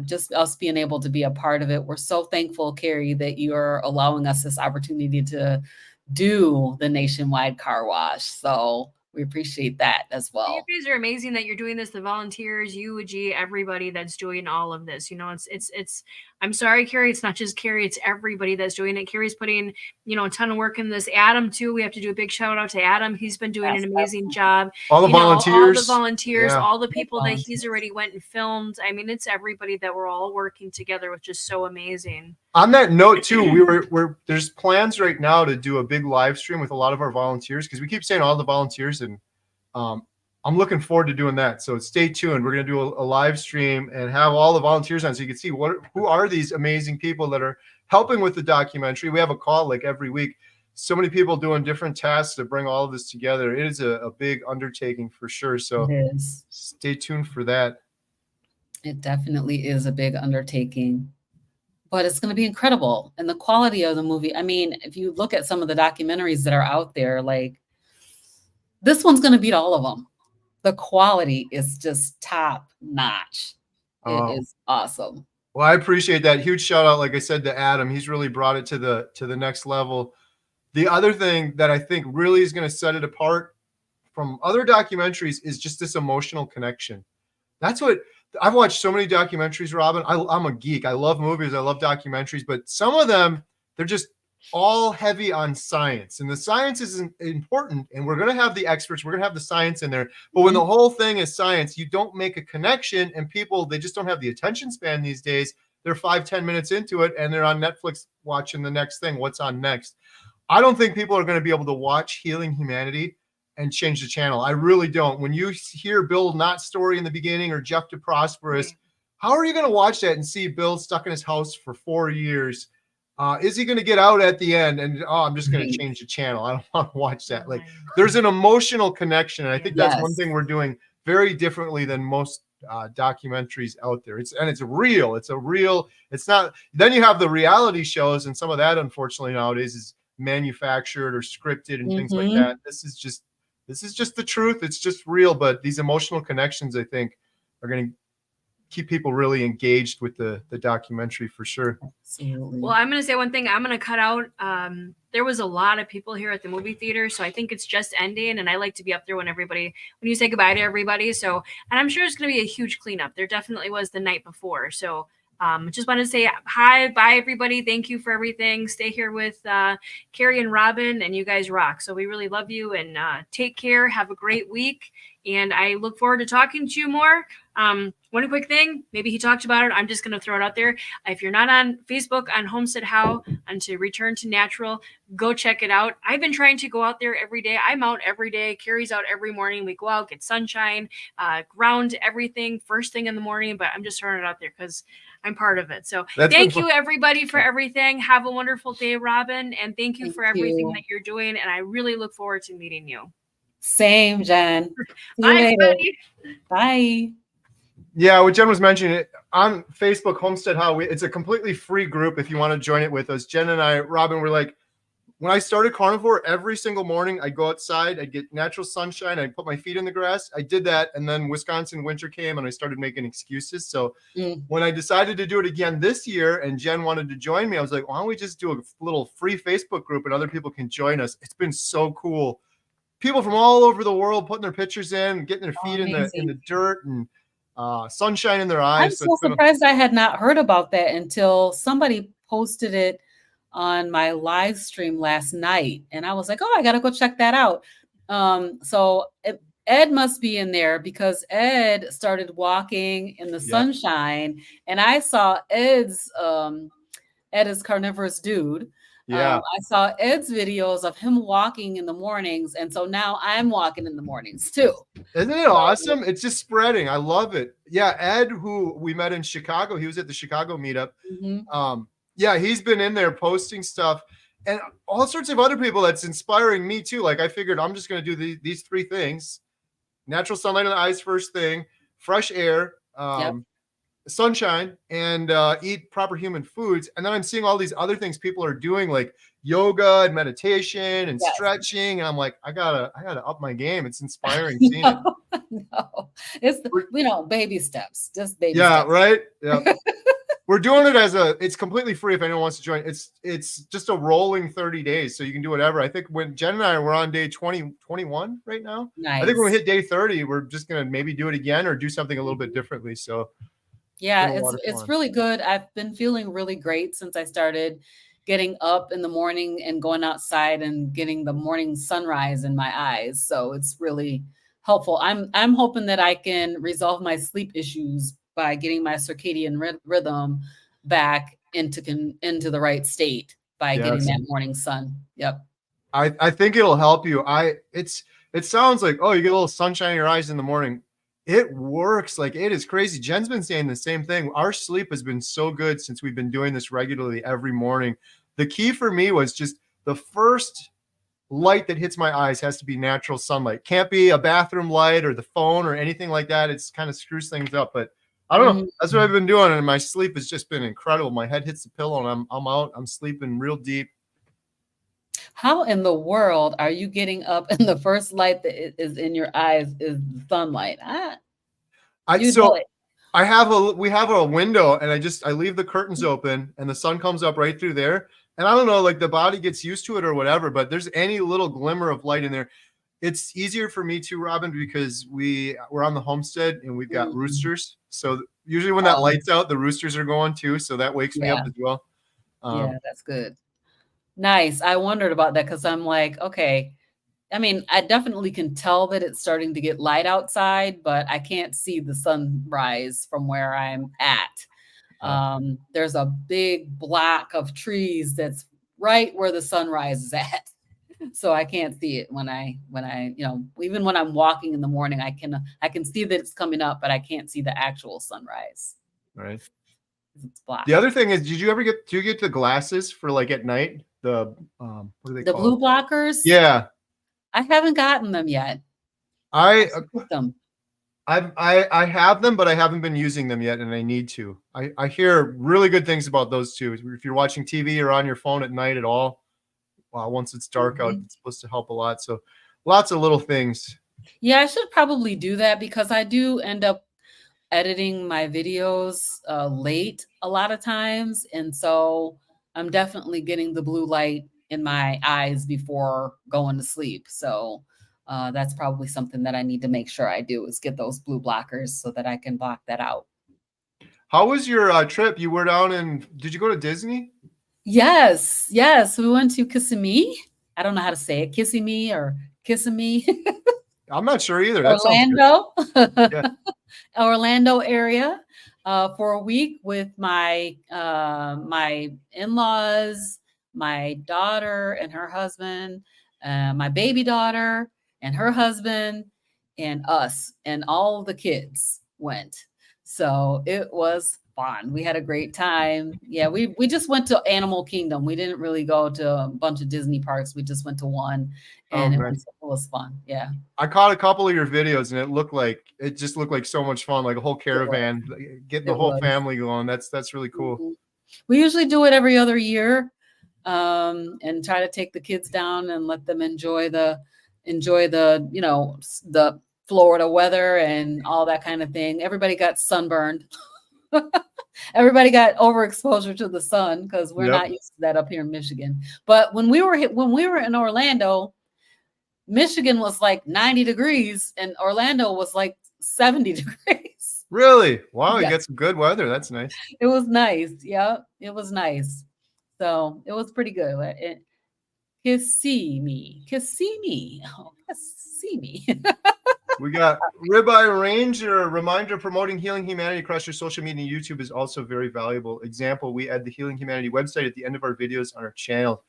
just us being able to be a part of it. We're so thankful, Kerry, that you're allowing us this opportunity to do the nationwide car wash. So we appreciate that as well. You guys are amazing that you're doing this. The volunteers, you, Gie, everybody that's doing all of this. It's I'm sorry, Kerry, it's not just Kerry, it's everybody that's doing it. Kerry's putting, a ton of work in this. Adam too. We have to do a big shout out to Adam. He's been doing an amazing job. All the volunteers, all the people that he's already went and filmed. I mean, it's everybody that we're all working together, which is so amazing. On that note too, there's plans right now to do a big live stream with a lot of our volunteers because we keep saying all the volunteers, and I'm looking forward to doing that. So stay tuned. We're going to do a live stream and have all the volunteers on so you can see who are these amazing people that are helping with the documentary. We have a call like every week. So many people doing different tasks to bring all of this together. It is a big undertaking for sure. So stay tuned for that. It definitely is a big undertaking, but it's going to be incredible. And the quality of the movie, I mean, if you look at some of the documentaries that are out there, like this one's going to beat all of them. The quality is just top notch. It is awesome. Well, I appreciate that. Huge shout out, like I said, to Adam. He's really brought it to the next level. The other thing that I think really is going to set it apart from other documentaries is just this emotional connection. That's what I've watched so many documentaries, Robyn. I'm a geek. I love movies. I love documentaries, but some of them, they're just all heavy on science, and the science is important, and we're going to have the experts, we're going to have the science in there, but when the whole thing is science, you don't make a connection, and people, they just don't have the attention span these days. They're 5-10 minutes into it, and they're on Netflix watching the next thing. What's on next? I don't think people are going to be able to watch Healing Humanity and change the channel. I really don't. When you hear Bill Knott's story in the beginning or Jeff DeProsperous, how are you going to watch that and see Bill stuck in his house for 4 years? Is he going to get out at the end? And I'm just going to change the channel. I don't want to watch that. Like, there's an emotional connection, and I think that's one thing we're doing very differently than most documentaries out there. It's real. It's not. Then you have the reality shows, and some of that, unfortunately, nowadays is manufactured or scripted and things like that. This is just the truth. It's just real. But these emotional connections, I think, are going to keep people really engaged with the documentary for sure. Absolutely. Well, I'm going to say one thing. I'm going to cut out. There was a lot of people here at the movie theater, so I think it's just ending, and I like to be up there when you say goodbye to everybody. So, and I'm sure it's going to be a huge cleanup. There definitely was the night before. So just want to say hi, bye, everybody. Thank you for everything. Stay here with Kerry and Robyn, and you guys rock. So we really love you, and take care. Have a great week, and I look forward to talking to you more. One quick thing, maybe he talked about it. I'm just going to throw it out there. If you're not on Facebook, on Homestead How, and to Return to Natural, go check it out. I've been trying to go out there every day. I'm out every day. Kerry's out every morning. We go out, get sunshine, ground everything first thing in the morning, but I'm just throwing it out there because I'm part of it. So thank you, everybody, for everything. Have a wonderful day, Robyn, and thank you for everything that you're doing, and I really look forward to meeting you. Same, Jen. Bye, everybody. Bye. Yeah, what Jen was mentioning, on Facebook, Homestead How, it's a completely free group if you want to join it with us. Jen and I, Robyn, we're like, when I started carnivore, every single morning I'd go outside, I'd get natural sunshine, I'd put my feet in the grass. I did that, and then Wisconsin winter came and I started making excuses. So when I decided to do it again this year and Jen wanted to join me, I was like, why don't we just do a little free Facebook group and other people can join us? It's been so cool. People from all over the world putting their pictures in, getting their feet in the dirt and sunshine in their eyes. I'm so surprised I had not heard about that until somebody posted it on my live stream last night. And I was like, oh, I got to go check that out. Ed must be in there because Ed started walking in the sunshine. And I saw Ed is carnivorous dude. I saw Ed's videos of him walking in the mornings. And so now I'm walking in the mornings too. Isn't it awesome? It's just spreading. I love it. Yeah. Ed, who we met in Chicago, he was at the Chicago meetup. Yeah, he's been in there posting stuff and all sorts of other people that's inspiring me too. Like I figured I'm just going to do these 3 things: natural sunlight in the eyes first thing, fresh air, sunshine, and eat proper human foods. And then I'm seeing all these other things people are doing, like yoga and meditation and stretching. And I'm like, I gotta up my game. It's inspiring seeing it. No, it's baby steps, just baby steps. Right. Yeah. We're doing it it's completely free if anyone wants to join. It's just a rolling 30 days. So you can do whatever. I think when Jen and I were on day 21 right now, nice. I think when we hit day 30, we're just going to maybe do it again or do something a little bit differently. So yeah, it's really good. I've been feeling really great since I started getting up in the morning and going outside and getting the morning sunrise in my eyes. So it's really helpful. I'm hoping that I can resolve my sleep issues by getting my circadian rhythm back into the right state by getting that morning sun. Yep. I think it'll help you. It sounds like, oh, you get a little sunshine in your eyes in the morning. It works. Like, it is crazy. Jen's been saying the same thing. Our sleep has been so good since we've been doing this regularly every morning. The key for me was just the first light that hits my eyes has to be natural sunlight. Can't be a bathroom light or the phone or anything like that. It's kind of screws things up, but I don't know. That's what I've been doing, and my sleep has just been incredible. My head hits the pillow, and I'm out. I'm sleeping real deep. How in the world are you getting up and the first light that is in your eyes is sunlight? We have a window, and I leave the curtains open, and the sun comes up right through there. And I don't know, like the body gets used to it or whatever, but there's any little glimmer of light in there. It's easier for me too, Robyn, because we're on the homestead and we've got roosters. So usually when that light's out, the roosters are going too. So that wakes me up as well. Yeah, that's good. Nice. I wondered about that because I'm like, okay. I mean, I definitely can tell that it's starting to get light outside, but I can't see the sunrise from where I'm at. There's a big block of trees that's right where the sunrise is at. So I can't see it when I even when I'm walking in the morning, I can see that it's coming up, but I can't see the actual sunrise. Right. It's black. The other thing is, do you get the glasses for like at night? The what do they call blue blockers? Yeah. I haven't gotten them yet. I have them, but I haven't been using them yet, and I need to. I hear really good things about those too. If you're watching TV or on your phone at night at all, once it's dark out, it's supposed to help a lot. So lots of little things. Yeah, I should probably do that because I do end up editing my videos late a lot of times. And so I'm definitely getting the blue light in my eyes before going to sleep. So that's probably something that I need to make sure I do is get those blue blockers so that I can block that out. How was your trip? You were down did you go to Disney? Yes. We went to Kissimmee. I don't know how to say it. Kissimmee or Kissimmee. I'm not sure either. Orlando. Orlando area for a week with my my in-laws, my daughter and her husband, my baby daughter and her husband, and us, and all the kids went. So it was fun. We had a great time. Yeah, we just went to Animal Kingdom. We didn't really go to a bunch of Disney parks. We just went to one, and it was fun. Yeah. I caught a couple of your videos, and it just looked like so much fun, like a whole caravan, getting the whole family going. That's really cool. We usually do it every other year. and try to take the kids down and let them enjoy the the Florida weather and all that kind of thing. Everybody got sunburned. Everybody got overexposure to the sun because we're not used to that up here in Michigan. But when we were in Orlando, Michigan was like 90 degrees and Orlando was like 70 degrees. Really? Wow, you got some good weather. That's nice. It was nice. Yeah, it was nice. So it was pretty good. Kissimmee. Oh, Kissimmee. We got Ribeye Ranger. Reminder: promoting Healing Humanity across your social media and YouTube is also very valuable. Example: we add the Healing Humanity website at the end of our videos on our channel.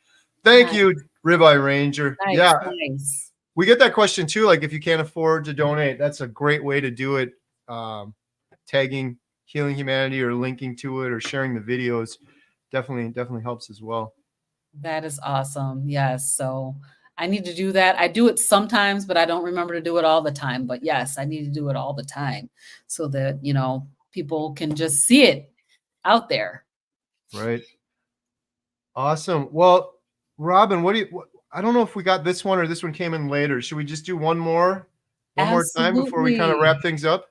Thank you, Ribeye Ranger. Nice. We get that question too. Like, if you can't afford to donate, that's a great way to do it. Tagging Healing Humanity or linking to it or sharing the videos definitely helps as well. That is awesome. Yes. So I need to do that. I do it sometimes, but I don't remember to do it all the time. But yes, I need to do it all the time so that, people can just see it out there. Right. Awesome. Well, Robyn, I don't know if we got this one or this one came in later. Should we just do one more time before we kind of wrap things up?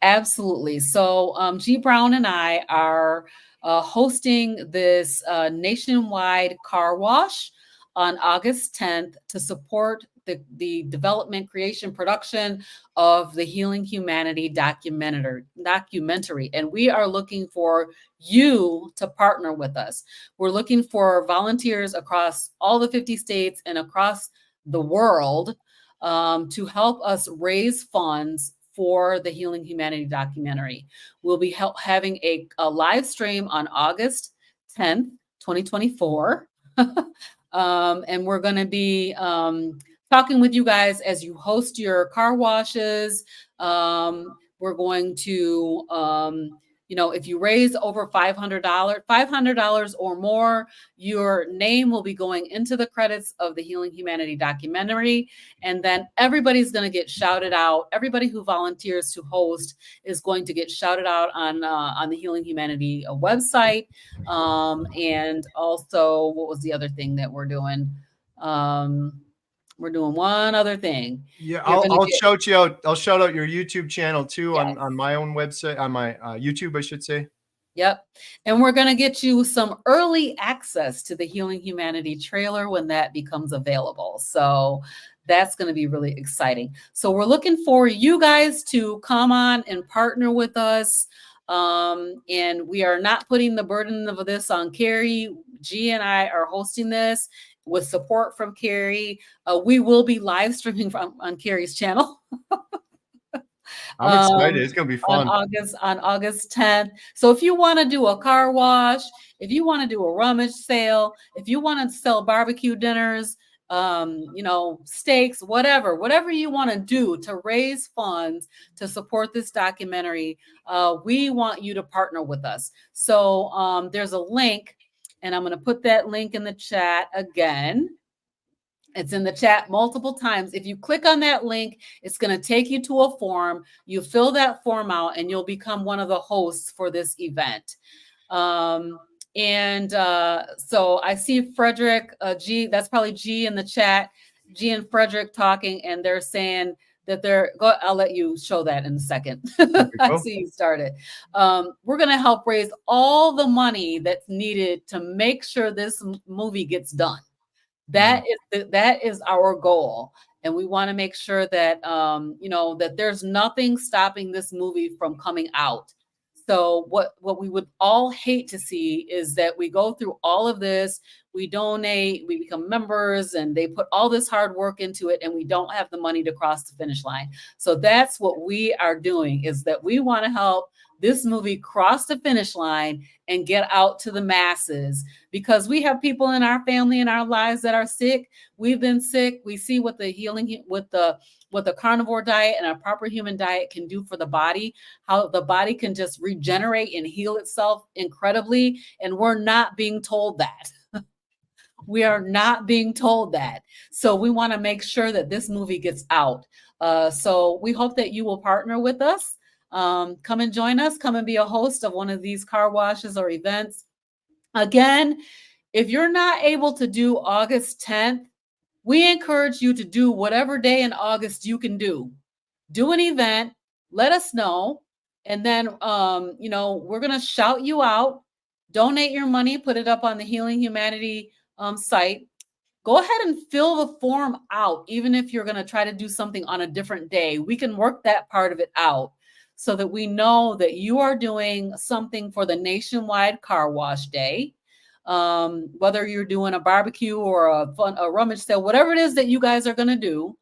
Absolutely. So Gie Brown and I are hosting this nationwide car wash on August 10th to support the development, creation, production of the Healing Humanity documentary. And we are looking for you to partner with us. We're looking for volunteers across all the 50 states and across the world to help us raise funds for the Healing Humanity documentary. We'll be having a live stream on August 10th, 2024. And we're going to be talking with you guys as you host your car washes. We're going to, if you raise over $500 or more, your name will be going into the credits of the Healing Humanity documentary. And then everybody's going to get shouted out. Everybody who volunteers to host is going to get shouted out on the Healing Humanity website. And also, what was the other thing that we're doing? We're doing one other thing. Yeah, I'll shout you out. I'll shout out your YouTube channel too on my own website, on my YouTube, I should say. Yep. And we're going to get you some early access to the Healing Humanity trailer when that becomes available. So that's going to be really exciting. So we're looking for you guys to come on and partner with us. And we are not putting the burden of this on Kerry. Gie and I are hosting this with support from Kerry. We will be live streaming on Kerry's channel. I'm excited. It's going to be fun. On August 10th. So if you want to do a car wash, if you want to do a rummage sale, if you want to sell barbecue dinners, steaks, whatever you want to do to raise funds to support this documentary, we want you to partner with us. So there's a link, and I'm going to put that link in the chat again. It's in the chat multiple times. If you click on that link, it's going to take you to a form. You fill that form out and you'll become one of the hosts for this event. So I see Frederick, Gie, that's probably Gie in the chat, Gie and Frederick talking, and they're saying that I'll let you show that in a second. I see you started. We're going to help raise all the money that's needed to make sure this movie gets done. That is our goal. And we want to make sure that, that there's nothing stopping this movie from coming out. So what we would all hate to see is that we go through all of this, we donate, we become members, and they put all this hard work into it, and we don't have the money to cross the finish line. So that's what we are doing, is that we want to help this movie cross the finish line and get out to the masses, because we have people in our family, in our lives that are sick. We've been sick. We see what the healing, what the carnivore diet and a proper human diet can do for the body, how the body can just regenerate and heal itself incredibly. And we're not being told that. We are not being told that. So we want to make sure that this movie gets out. So we hope that you will partner with us. Come and join us. Come and be a host of one of these car washes or events. Again, if you're not able to do August 10th, we encourage you to do whatever day in August you can do. Do an event, let us know, and then we're gonna shout you out. Donate your money, put it up on the Healing Humanity site. Go ahead and fill the form out, even if you're gonna try to do something on a different day. We can work that part of it out so that we know that you are doing something for the nationwide car wash day. Whether you're doing a barbecue or a rummage sale, whatever it is that you guys are gonna do,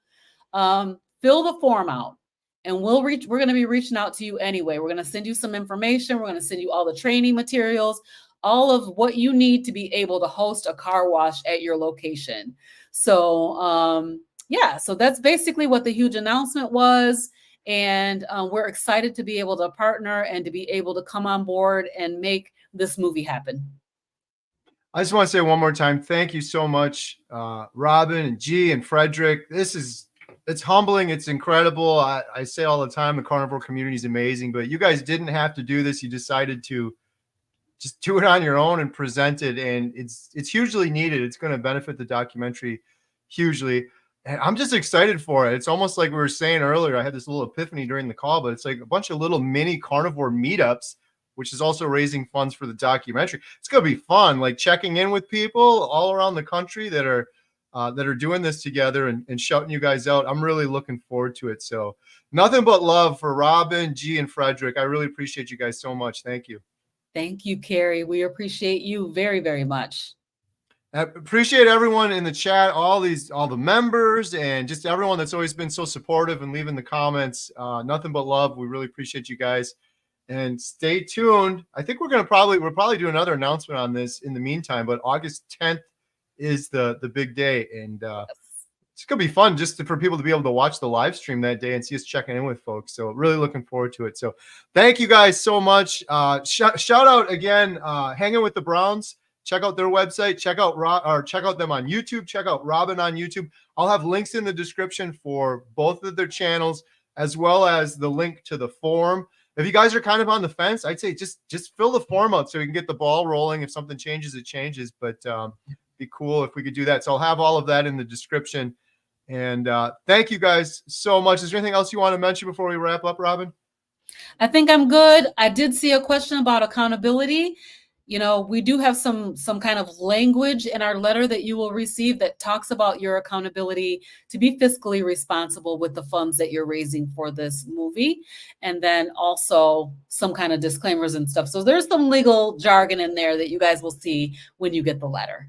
fill the form out. And we're going to be reaching out to you anyway. We're going to send you some information. We're going to send you all the training materials, all of what you need to be able to host a car wash at your location. So, so that's basically what the huge announcement was. And we're excited to be able to partner and to be able to come on board and make this movie happen. I just want to say one more time, thank you so much, Robyn and Gie and Frederick. It's humbling. It's incredible. I say all the time, the carnivore community is amazing, but you guys didn't have to do this. You decided to just do it on your own and present it. And it's hugely needed. It's going to benefit the documentary hugely. And I'm just excited for it. It's almost like we were saying earlier, I had this little epiphany during the call, but it's like a bunch of little mini carnivore meetups, which is also raising funds for the documentary. It's going to be fun, like checking in with people all around the country that are doing this together and shouting you guys out. I'm really looking forward to it. So nothing but love for Robyn, Gie, and Frederick. I really appreciate you guys so much. Thank you. Thank you, Kerry. We appreciate you very, very much. I appreciate everyone in the chat, all the members, and just everyone that's always been so supportive and leaving the comments. Nothing but love. We really appreciate you guys. And stay tuned. I think we'll probably do another announcement on this in the meantime, but August 10th is the big day, and it's gonna be fun just for people to be able to watch the live stream that day and see us checking in with folks. So really looking forward to it. So thank you guys so much. Shout out again, Hanging with the Browns. Check out their website. Check out them on YouTube. Check out Robyn on YouTube. I'll have links in the description for both of their channels, as well as the link to the form. If you guys are kind of on the fence, I'd say just fill the form out so we can get the ball rolling. If something changes, it changes. But be cool if we could do that. So I'll have all of that in the description. And thank you guys so much. Is there anything else you want to mention before we wrap up, Robyn? I think I'm good. I did see a question about accountability. We do have some kind of language in our letter that you will receive that talks about your accountability to be fiscally responsible with the funds that you're raising for this movie. And then also some kind of disclaimers and stuff. So there's some legal jargon in there that you guys will see when you get the letter.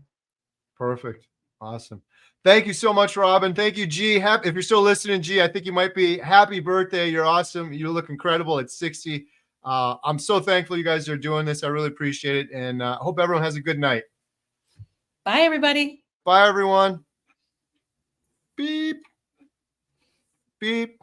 Perfect. Awesome. Thank you so much, Robyn. Thank you, Gie. If you're still listening, Gie, I think you might be. Happy birthday. You're awesome. You look incredible at 60. I'm so thankful you guys are doing this. I really appreciate it. And I hope everyone has a good night. Bye, everybody. Bye, everyone. Beep. Beep.